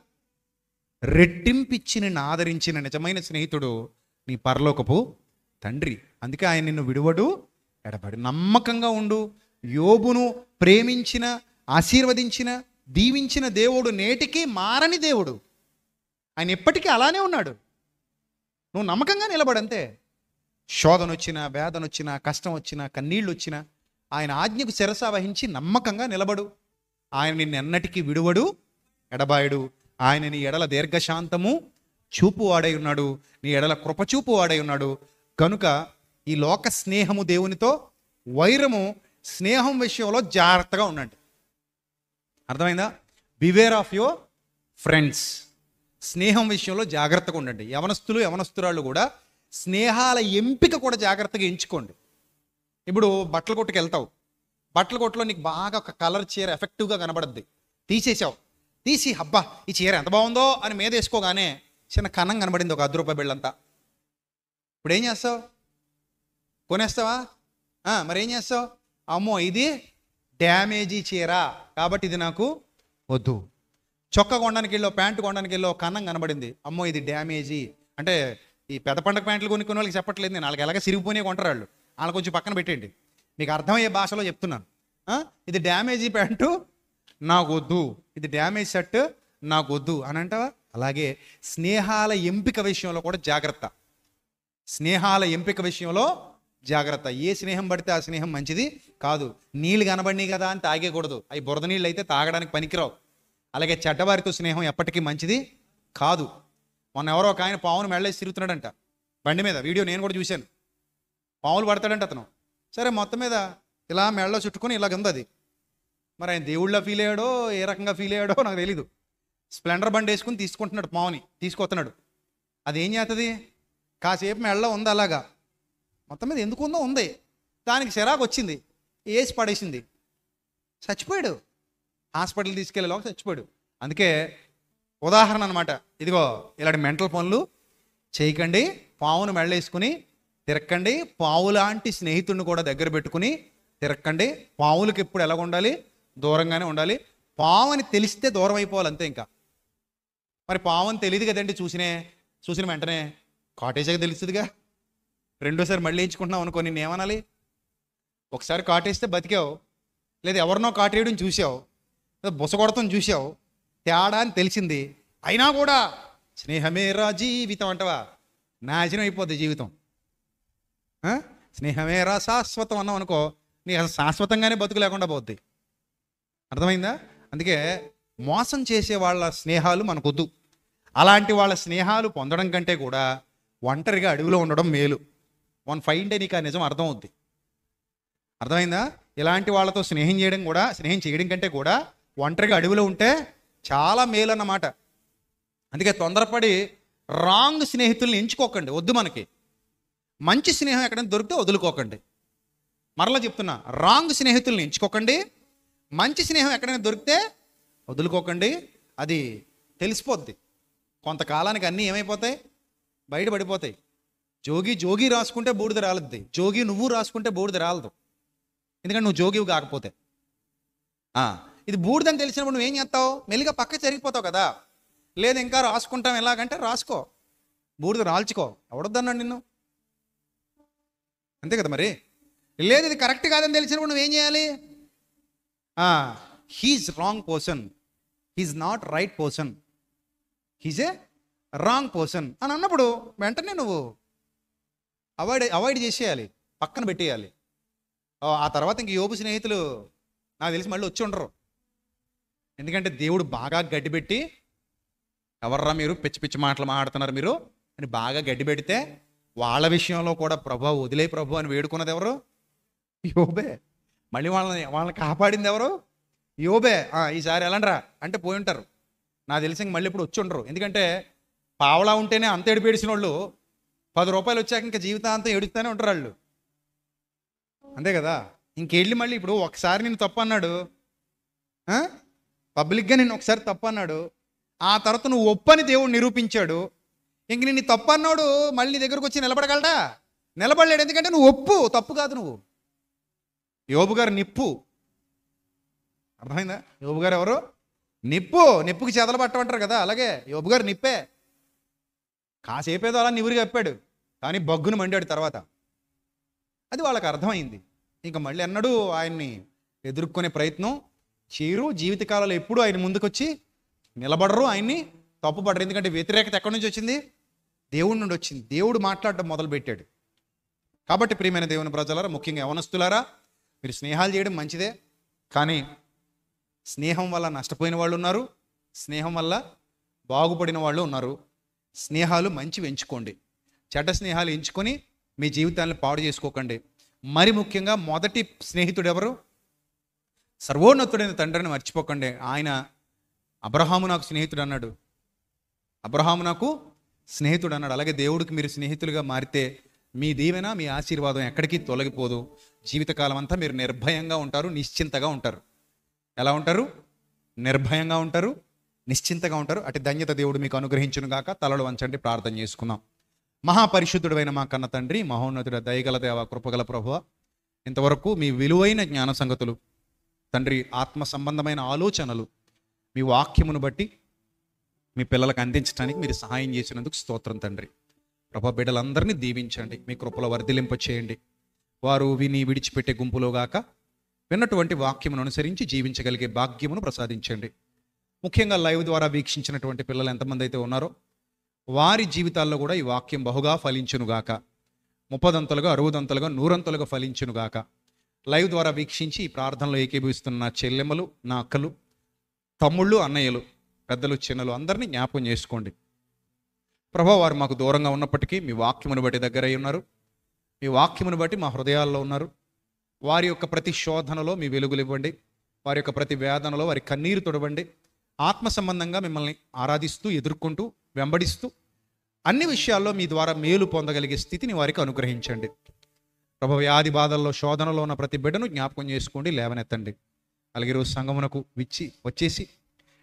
S1: రెట్టింపిచ్చి నిన్ను ఆదరించిన నిజమైన స్నేహితుడు నీ పరలోకపు తండ్రి. అందుకే ఆయన నిన్ను విడువడు, ఎడబడి. నమ్మకంగా ఉండు. యోబును ప్రేమించిన, ఆశీర్వదించిన, దీవించిన దేవుడు నేటికి మారని దేవుడు. ఆయన ఎప్పటికీ అలానే ఉన్నాడు. నువ్వు నమ్మకంగా నిలబడంతే. శోధన వచ్చినా, వేదన వచ్చినా, కష్టం వచ్చినా, కన్నీళ్ళు వచ్చినా ఆయన ఆజ్ఞకు శిరస వహించి నమ్మకంగా నిలబడు. ఆయన నిన్ను ఎన్నటికీ విడువడు, ఎడబాయుడు. ఆయన నీ ఎడల దీర్ఘశాంతము చూపు వాడై ఉన్నాడు, నీ ఎడల కృపచూపు వాడై ఉన్నాడు. కనుక ఈ లోక స్నేహము దేవునితో వైరము, స్నేహం విషయంలో జాగ్రత్తగా ఉండండి. అర్థమైందా? Beware of your friends. స్నేహం విషయంలో జాగ్రత్తగా ఉండండి. యవనస్తులు యవనస్తురాళ్ళు కూడా స్నేహాల ఎంపిక కూడా జాగ్రత్తగా ఎంచుకోండి. ఇప్పుడు బట్టల కొట్టుకు వెళ్తావు, బట్టల కొట్టులో నీకు బాగా ఒక కలర్ చీర ఎఫెక్టివ్గా కనబడుద్ది, తీసేసావు. తీసి అబ్బా ఈ చీర ఎంత బాగుందో అని మీద వేసుకోగానే చిన్న కన్నం కనబడింది, ఒక 10 రూపాయల బిళ్ళంతా. ఇప్పుడు ఏం చేస్తావు? కొనేస్తావా? మరి ఏం చేస్తావు? అమ్మో ఇది డ్యామేజీ చీర కాబట్టి ఇది నాకు వద్దు. చొక్కా కొనడానికి వెళ్ళో, ప్యాంటు కొనడానికి వెళ్ళో, కన్నం కనబడింది, అమ్మో ఇది డ్యామేజీ. అంటే ఈ పెద్ద పండగ ప్యాంట్లు కొనుక్కునే వాళ్ళకి చెప్పట్లేదు నేను, వాళ్ళకి ఎలాగ సిరిగిపోయినా కొంటారు వాళ్ళు, వాళ్ళని కొంచెం పక్కన పెట్టండి. మీకు అర్థమయ్యే భాషలో చెప్తున్నాను. ఇది డ్యామేజీ ప్యాంటు నాకు వద్దు, ఇది డ్యామేజ్ షర్ట్ నాకు వద్దు అని అంటావా? అలాగే స్నేహాల ఎంపిక విషయంలో కూడా జాగ్రత్త. స్నేహాల ఎంపిక విషయంలో జాగ్రత్త. ఏ స్నేహం పడితే ఆ స్నేహం మంచిది కాదు. నీళ్ళు కనబడినాయి కదా అని తాగేయకూడదు, అవి బురద నీళ్ళు అయితే తాగడానికి పనికిరావు. అలాగే చెడ్డవారితో స్నేహం ఎప్పటికీ మంచిది కాదు. మొన్న ఎవరో ఒక ఆయన పావును మెళ్ళేసి తిరుగుతున్నాడంట బండి మీద, వీడియో నేను కూడా చూశాను. పావులు పడతాడంట అతను. సరే మొత్తం మీద ఇలా మెళ్ళలో చుట్టుకొని ఇలాగ ఉంది అది. మరి ఆయన దేవుళ్ళ ఫీల్ అయ్యాడో ఏ రకంగా ఫీల్ అయ్యాడో నాకు తెలీదు. స్ప్లెండర్ బండి వేసుకుని తీసుకుంటున్నాడు, పావుని తీసుకొస్తున్నాడు. అది ఏం చేస్తుంది? కాసేపు మెళ్ళలో ఉంది అలాగా, మొత్తం మీద ఎందుకు ఉందో ఉంది, దానికి చిరాకు వచ్చింది, వేసి పడేసింది, చచ్చిపోయాడు. హాస్పిటల్ తీసుకెళ్ళేలోకి చచ్చిపోయాడు. అందుకే ఉదాహరణ అనమాట. ఇదిగో ఇలాంటి మెంటల్ పనులు చేయకండి. పావును మెళ్ళేసుకుని తిరక్కండి. పావు లాంటి స్నేహితుడిని కూడా దగ్గర పెట్టుకుని తిరక్కండి. పావులకి ఎప్పుడు ఎలా ఉండాలి? దూరంగానే ఉండాలి. పావు అని తెలిస్తే దూరం అయిపోవాలి అంతే. ఇంకా మరి పావు అని తెలియదు కదండి, చూసిన వెంటనే కాటేసాక తెలుస్తుందిగా. రెండోసారి మళ్ళీ వేయించుకుంటున్నావు అనుకో, నిన్ను ఏమనాలి? ఒకసారి కాటేస్తే బతికావు, లేదా ఎవరినో కాటేయడం చూసావు, లేదా బుస కొడతాం చూసావు, తేడా అని తెలిసింది, అయినా కూడా స్నేహమేరా జీవితం అంటవా? నాశనం అయిపోద్ది జీవితం. స్నేహమేరా శాశ్వతం అన్నాం అనుకో, నీకు అసలు శాశ్వతంగానే బతుకు లేకుండా పోద్ది. అర్థమైందా? అందుకే మోసం చేసే వాళ్ళ స్నేహాలు మనకొద్దు. అలాంటి వాళ్ళ స్నేహాలు పొందడం కంటే కూడా ఒంటరిగా అడవిలో ఉండడం మేలు. వన్ ఫైండ్ నీకు ఆ నిజం అర్థం అవుద్ది. అర్థమైందా? ఇలాంటి వాళ్ళతో స్నేహం చేయడం కంటే కూడా ఒంటరిగా అడవిలో ఉంటే చాలా మేలు అన్నమాట. అందుకే తొందరపడి రాంగ్ స్నేహితుల్ని ఎంచుకోకండి, వద్దు మనకి. మంచి స్నేహం ఎక్కడైనా దొరికితే వదులుకోకండి. మరలా చెప్తున్నా, రాంగ్ స్నేహితుల్ని ఎంచుకోకండి, మంచి స్నేహం ఎక్కడైనా దొరికితే వదులుకోకండి. అది తెలిసిపోద్ది. కొంతకాలానికి అన్నీ ఏమైపోతాయి? బయటపడిపోతాయి. జోగి రాసుకుంటే బూడిద రాలద్ది, జోగి నువ్వు రాసుకుంటే బూడిద రాలదు. ఎందుకంటే నువ్వు జోగివి కాకపోతే. ఇది బూడిదని తెలిసినప్పుడు నువ్వేం చేస్తావు? మెల్లిగా పక్క జరిగిపోతావు కదా. లేదు ఇంకా రాసుకుంటాం ఎలాగంటే రాసుకో, బూడిద రాల్చుకో, ఎవడొద్దన్నాడు నిన్ను? అంతే కదా. మరి లేదు ఇది కరెక్ట్ కాదని తెలిసినప్పుడు నువ్వేం చేయాలి? He's wrong person, he's not right person, he's a wrong person అని అన్నప్పుడు వెంటనే నువ్వు అవాయిడ్ చేసేయాలి, పక్కన పెట్టేయాలి. ఆ తర్వాత ఇంక యోబు స్నేహితులు నాకు తెలిసి మళ్ళీ వచ్చి ఉండరు. ఎందుకంటే దేవుడు బాగా గడ్డిపెట్టి, ఎవర్రా మీరు పిచ్చి పిచ్చి మాటలు మాట్లాడుతున్నారు మీరు అని బాగా గడ్డి పెడితే వాళ్ళ విషయంలో కూడా ప్రభు వదిలే ప్రభు అని వేడుకున్నది ఎవరు? యోబే. మళ్ళీ వాళ్ళని కాపాడింది ఎవరు? యోబే. ఈసారి ఎలాండ్రా అంటే పోయి ఉంటారు. నాకు తెలిసి ఇంక మళ్ళీ ఇప్పుడు వచ్చి ఉండరు. ఎందుకంటే పావలా ఉంటేనే అంత ఏడిపేడిసిన వాళ్ళు 10 రూపాయలు వచ్చాక ఇంకా జీవితాంతం ఏడుస్తూనే ఉంటారు వాళ్ళు. అంతే కదా. ఇంకెళ్ళి మళ్ళీ ఇప్పుడు ఒకసారి నేను తప్పు అన్నాడు, పబ్లిక్గా నేను ఒకసారి తప్పు అన్నాడు, ఆ తర్వాత నువ్వు ఒప్పని దేవుడు నిరూపించాడు. ఇంక నేను తప్పు అన్నాడు మళ్ళీ నీ దగ్గరకు వచ్చి నిలబడగలడా? నిలబడలేడు. ఎందుకంటే నువ్వు ఒప్పు, తప్పు కాదు నువ్వు. యోబు గారు నిప్పు. అర్థమైందా? యోబు గారు ఎవరు? నిప్పుకి చెదలు పట్టమంటారు కదా, అలాగే యోబు గారు నిప్పే. కాసేపేదో అలా నివురు చెప్పాడు, కానీ బగ్గును మండాడు తర్వాత. అది వాళ్ళకి అర్థమైంది. ఇంకా మళ్ళీ అన్నాడు ఆయన్ని ఎదుర్కొనే ప్రయత్నం చేయరు. జీవితకాలంలో ఎప్పుడు ఆయన ముందుకొచ్చి నిలబడరు, ఆయన్ని తప్పుపడరు. ఎందుకంటే వ్యతిరేకత ఎక్కడి నుంచి వచ్చింది? దేవుడి నుండి వచ్చింది. దేవుడు మాట్లాడడం మొదలుపెట్టాడు. కాబట్టి ప్రియమైన దేవుని ప్రజలారా, ముఖ్యంగా యవనస్తులారా, మీరు స్నేహాలు చేయడం మంచిదే, కానీ స్నేహం వల్ల నష్టపోయిన వాళ్ళు ఉన్నారు, స్నేహం వల్ల బాగుపడిన వాళ్ళు ఉన్నారు. స్నేహాలు మంచివి ఎంచుకోండి. చెడ్డ స్నేహాలు ఎంచుకొని మీ జీవితాన్ని పాడు చేసుకోకండి. మరి ముఖ్యంగా మొదటి స్నేహితుడు ఎవరు? సర్వోన్నతుడైన తండ్రిని మర్చిపోకండి. ఆయన అబ్రహాము నాకు స్నేహితుడు అన్నాడు. అబ్రహాము నాకు స్నేహితుడు అన్నాడు. అలాగే దేవుడికి మీరు స్నేహితులుగా మారితే మీ దీవెన, మీ ఆశీర్వాదం ఎక్కడికి తొలగిపోదు. జీవితకాలం అంతా మీరు నిర్భయంగా ఉంటారు, నిశ్చింతగా ఉంటారు. ఎలా ఉంటారు? నిర్భయంగా ఉంటారు, నిశ్చింతగా ఉంటారు. అటు ధన్యత దేవుడు మీకు అనుగ్రహించును గాక. తలలు వంచండి, ప్రార్థన చేసుకుందాం. మహాపరిశుద్ధుడైన మా కన్న తండ్రి, మహోన్నతుడ, దయగల దేవ, కృపగల ప్రభువ, ఇంతవరకు మీ విలువైన జ్ఞాన సంగతులు తండ్రి, ఆత్మ సంబంధమైన ఆలోచనలు మీ వాక్యమును బట్టి మీ పిల్లలకు అందించడానికి మీరు సహాయం చేసినందుకు స్తోత్రం తండ్రి. ప్రభా, బిడ్డలందరినీ దీవించండి, మీ కృపలో వర్ధిలింప చేయండి. వారు విని విడిచిపెట్టే గుంపులో గాక విన్నటువంటి వాక్యమును అనుసరించి జీవించగలిగే భాగ్యమును ప్రసాదించండి. ముఖ్యంగా లైవ్ ద్వారా వీక్షించినటువంటి పిల్లలు ఎంతమంది అయితే ఉన్నారో వారి జీవితాల్లో కూడా ఈ వాక్యం బహుగా ఫలించునుగాక. 30 60 100 ఫలించునుగాక. లైవ్ ద్వారా వీక్షించి ఈ ప్రార్థనలో ఏకీభవిస్తున్న నా చెల్లెమ్మలు, నా అక్కలు, తమ్ముళ్ళు, అన్నయ్యలు, పెద్దలు, చిన్నలు అందరినీ జ్ఞాపకం చేసుకోండి. ప్రభా, వారు మాకు దూరంగా ఉన్నప్పటికీ మీ వాక్యమును బట్టి దగ్గరై ఉన్నారు. మీ వాక్యమును బట్టి మా హృదయాల్లో ఉన్నారు. వారి యొక్క ప్రతి శోధనలో మీ వెలుగులు ఇవ్వండి. వారి యొక్క ప్రతి వేదనలో వారి కన్నీరు తొడవండి. ఆత్మ సంబంధంగా మిమ్మల్ని ఆరాధిస్తూ, ఎదుర్కొంటూ, వెంబడిస్తూ అన్ని విషయాల్లో మీ ద్వారా మేలు పొందగలిగే స్థితిని వారికి అనుగ్రహించండి. ప్రభు, వ్యాధి బాధల్లో, శోధనలో ఉన్న ప్రతి బిడ్డను జ్ఞాపకం చేసుకోండి, లేవనెత్తండి. అలాగే ఈరోజు సంఘమునకు వచ్చేసి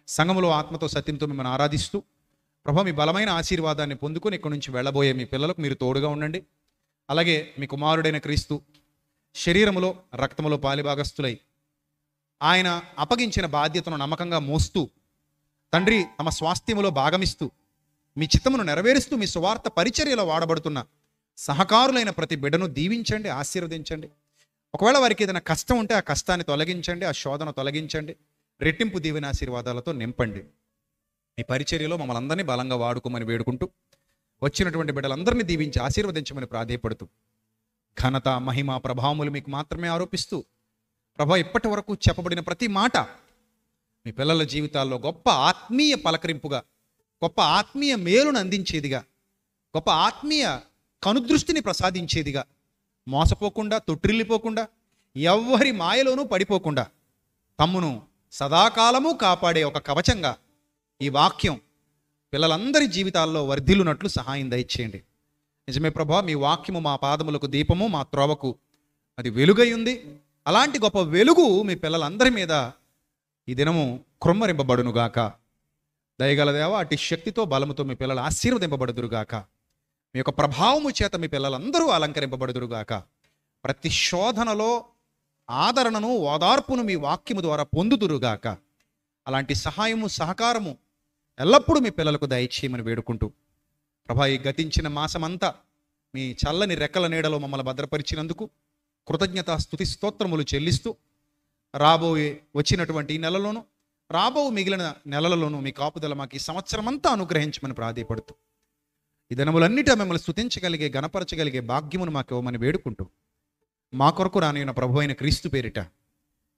S1: సంఘములో ఆత్మతో, సత్యంతో మిమ్మల్ని ఆరాధిస్తూ ప్రభు, మీ బలమైన ఆశీర్వాదాన్ని పొందుకొని ఇక్కడి నుంచి వెళ్ళబోయే మీ పిల్లలకు మీరు తోడుగా ఉండండి. అలాగే మీ కుమారుడైన క్రీస్తు శరీరములో, రక్తములో పాలిభాగస్తులై ఆయన అప్పగించిన బాధ్యతను నమ్మకంగా మోస్తూ తండ్రి తమ స్వాస్థ్యములో భాగమిస్తూ మీ చిత్తమును నెరవేరుస్తూ మీ సువార్త పరిచర్యలో వాడబడుతున్న సహకారులైన ప్రతి బిడ్డను దీవించండి, ఆశీర్వదించండి. ఒకవేళ వారికి ఏదైనా కష్టం ఉంటే ఆ కష్టాన్ని తొలగించండి, ఆ శోధన తొలగించండి. రెట్టింపు దీవెన ఆశీర్వాదాలతో నింపండి. ఈ పరిచర్యలో మమ్మల్ని అందరినీ బలంగా వాడుకోమని వేడుకుంటూ వచ్చినటువంటి బిడ్డలందరినీ దీవించి ఆశీర్వదించమని ప్రాధేయపడుతూ ఘనత, మహిమ, ప్రభావములు మీకు మాత్రమే ఆరోపిస్తూ ప్రభా, ఇప్పటి వరకు చెప్పబడిన ప్రతి మాట మీ పిల్లల జీవితాల్లో గొప్ప ఆత్మీయ పలకరింపుగా, గొప్ప ఆత్మీయ మేలును అందించేదిగా, గొప్ప ఆత్మీయ కనుదృష్టిని ప్రసాదించేదిగా, మోసపోకుండా, తొట్టిల్లిపోకుండా, ఎవ్వరి మాయలోనూ పడిపోకుండా తమ్మును సదాకాలము కాపాడే ఒక కవచంగా ఈ వాక్యం పిల్లలందరి జీవితాల్లో వర్ధిల్లునట్లు సహాయం దయచేయండి. నిజమే ప్రభా, మీ వాక్యము మా పాదములకు దీపము, మా త్రోవకు అది వెలుగై ఉంది. అలాంటి గొప్ప వెలుగు మీ పిల్లలందరి మీద ఈ దినము కృమ్మరింపబడునుగాక. దయగల దేవ, అటు శక్తితో, బలముతో మీ పిల్లలు ఆశీర్వదింపబడుదురుగాక. మీ యొక్క ప్రభావము చేత మీ పిల్లలందరూ అలంకరింపబడుదురుగాక. ప్రతి శోధనలో ఆదరణను, ఓదార్పును మీ వాక్యము ద్వారా పొందుదురుగాక. అలాంటి సహాయము, సహకారము ఎల్లప్పుడూ మీ పిల్లలకు దయచేయమని వేడుకుంటూ ప్రభా, ఈ గతించిన మాసమంతా మీ చల్లని రెక్కల నీడలో మమ్మల్ని భద్రపరిచినందుకు కృతజ్ఞత, స్తుతి, స్తోత్రములు చెల్లిస్తూ వచ్చినటువంటి ఈ నెలలోను, మిగిలిన నెలలలోనూ మీ కాపుదల మాకు ఈ సంవత్సరం అంతా అనుగ్రహించమని ప్రాధేయపడుతూ ఈ దినములన్నిటా మిమ్మల్ని స్తుతించగలిగే, గణపరచగలిగే భాగ్యమును మాకు ఇవ్వమని వేడుకుంటూ మా కొరకు రానిన ప్రభు అయిన క్రీస్తు పేరిట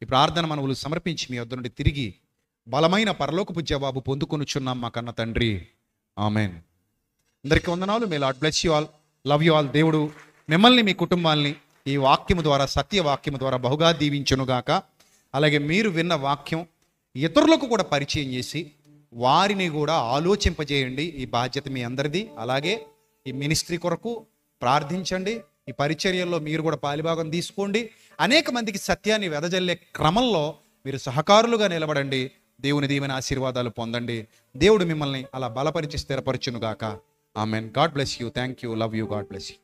S1: ఈ ప్రార్థన మనవులు సమర్పించి మీ వద్ద నుండి తిరిగి బలమైన పరలోకపు జవాబు పొందుకొనుచున్నాం మా కన్న తండ్రి. ఆమెన్. అందరికీ వందనాలు. May lord bless you all, love you all. దేవుడు మిమ్మల్ని, మీ కుటుంబాల్ని ఈ వాక్యము ద్వారా, సత్య వాక్యము ద్వారా బహుగా దీవించునుగాక. అలాగే మీరు విన్న వాక్యం ఇతరులకు కూడా పరిచయం చేసి వారిని కూడా ఆలోచింపజేయండి. ఈ బాధ్యత మీ అందరిది. అలాగే ఈ మినిస్ట్రీ కొరకు ప్రార్థించండి. ఈ పరిచర్యల్లో మీరు కూడా పాలిభాగం తీసుకోండి. అనేక మందికి సత్యాన్ని వెదజల్లే క్రమంలో మీరు సహకారులుగా నిలబడండి. దేవుని దీవెన ఆశీర్వాదాలు పొందండి. దేవుడు మిమ్మల్ని అలా బలపరిచి స్థిరపరచునుగాక. ఆమెన్. God bless you. Thank you. Love you. God bless you.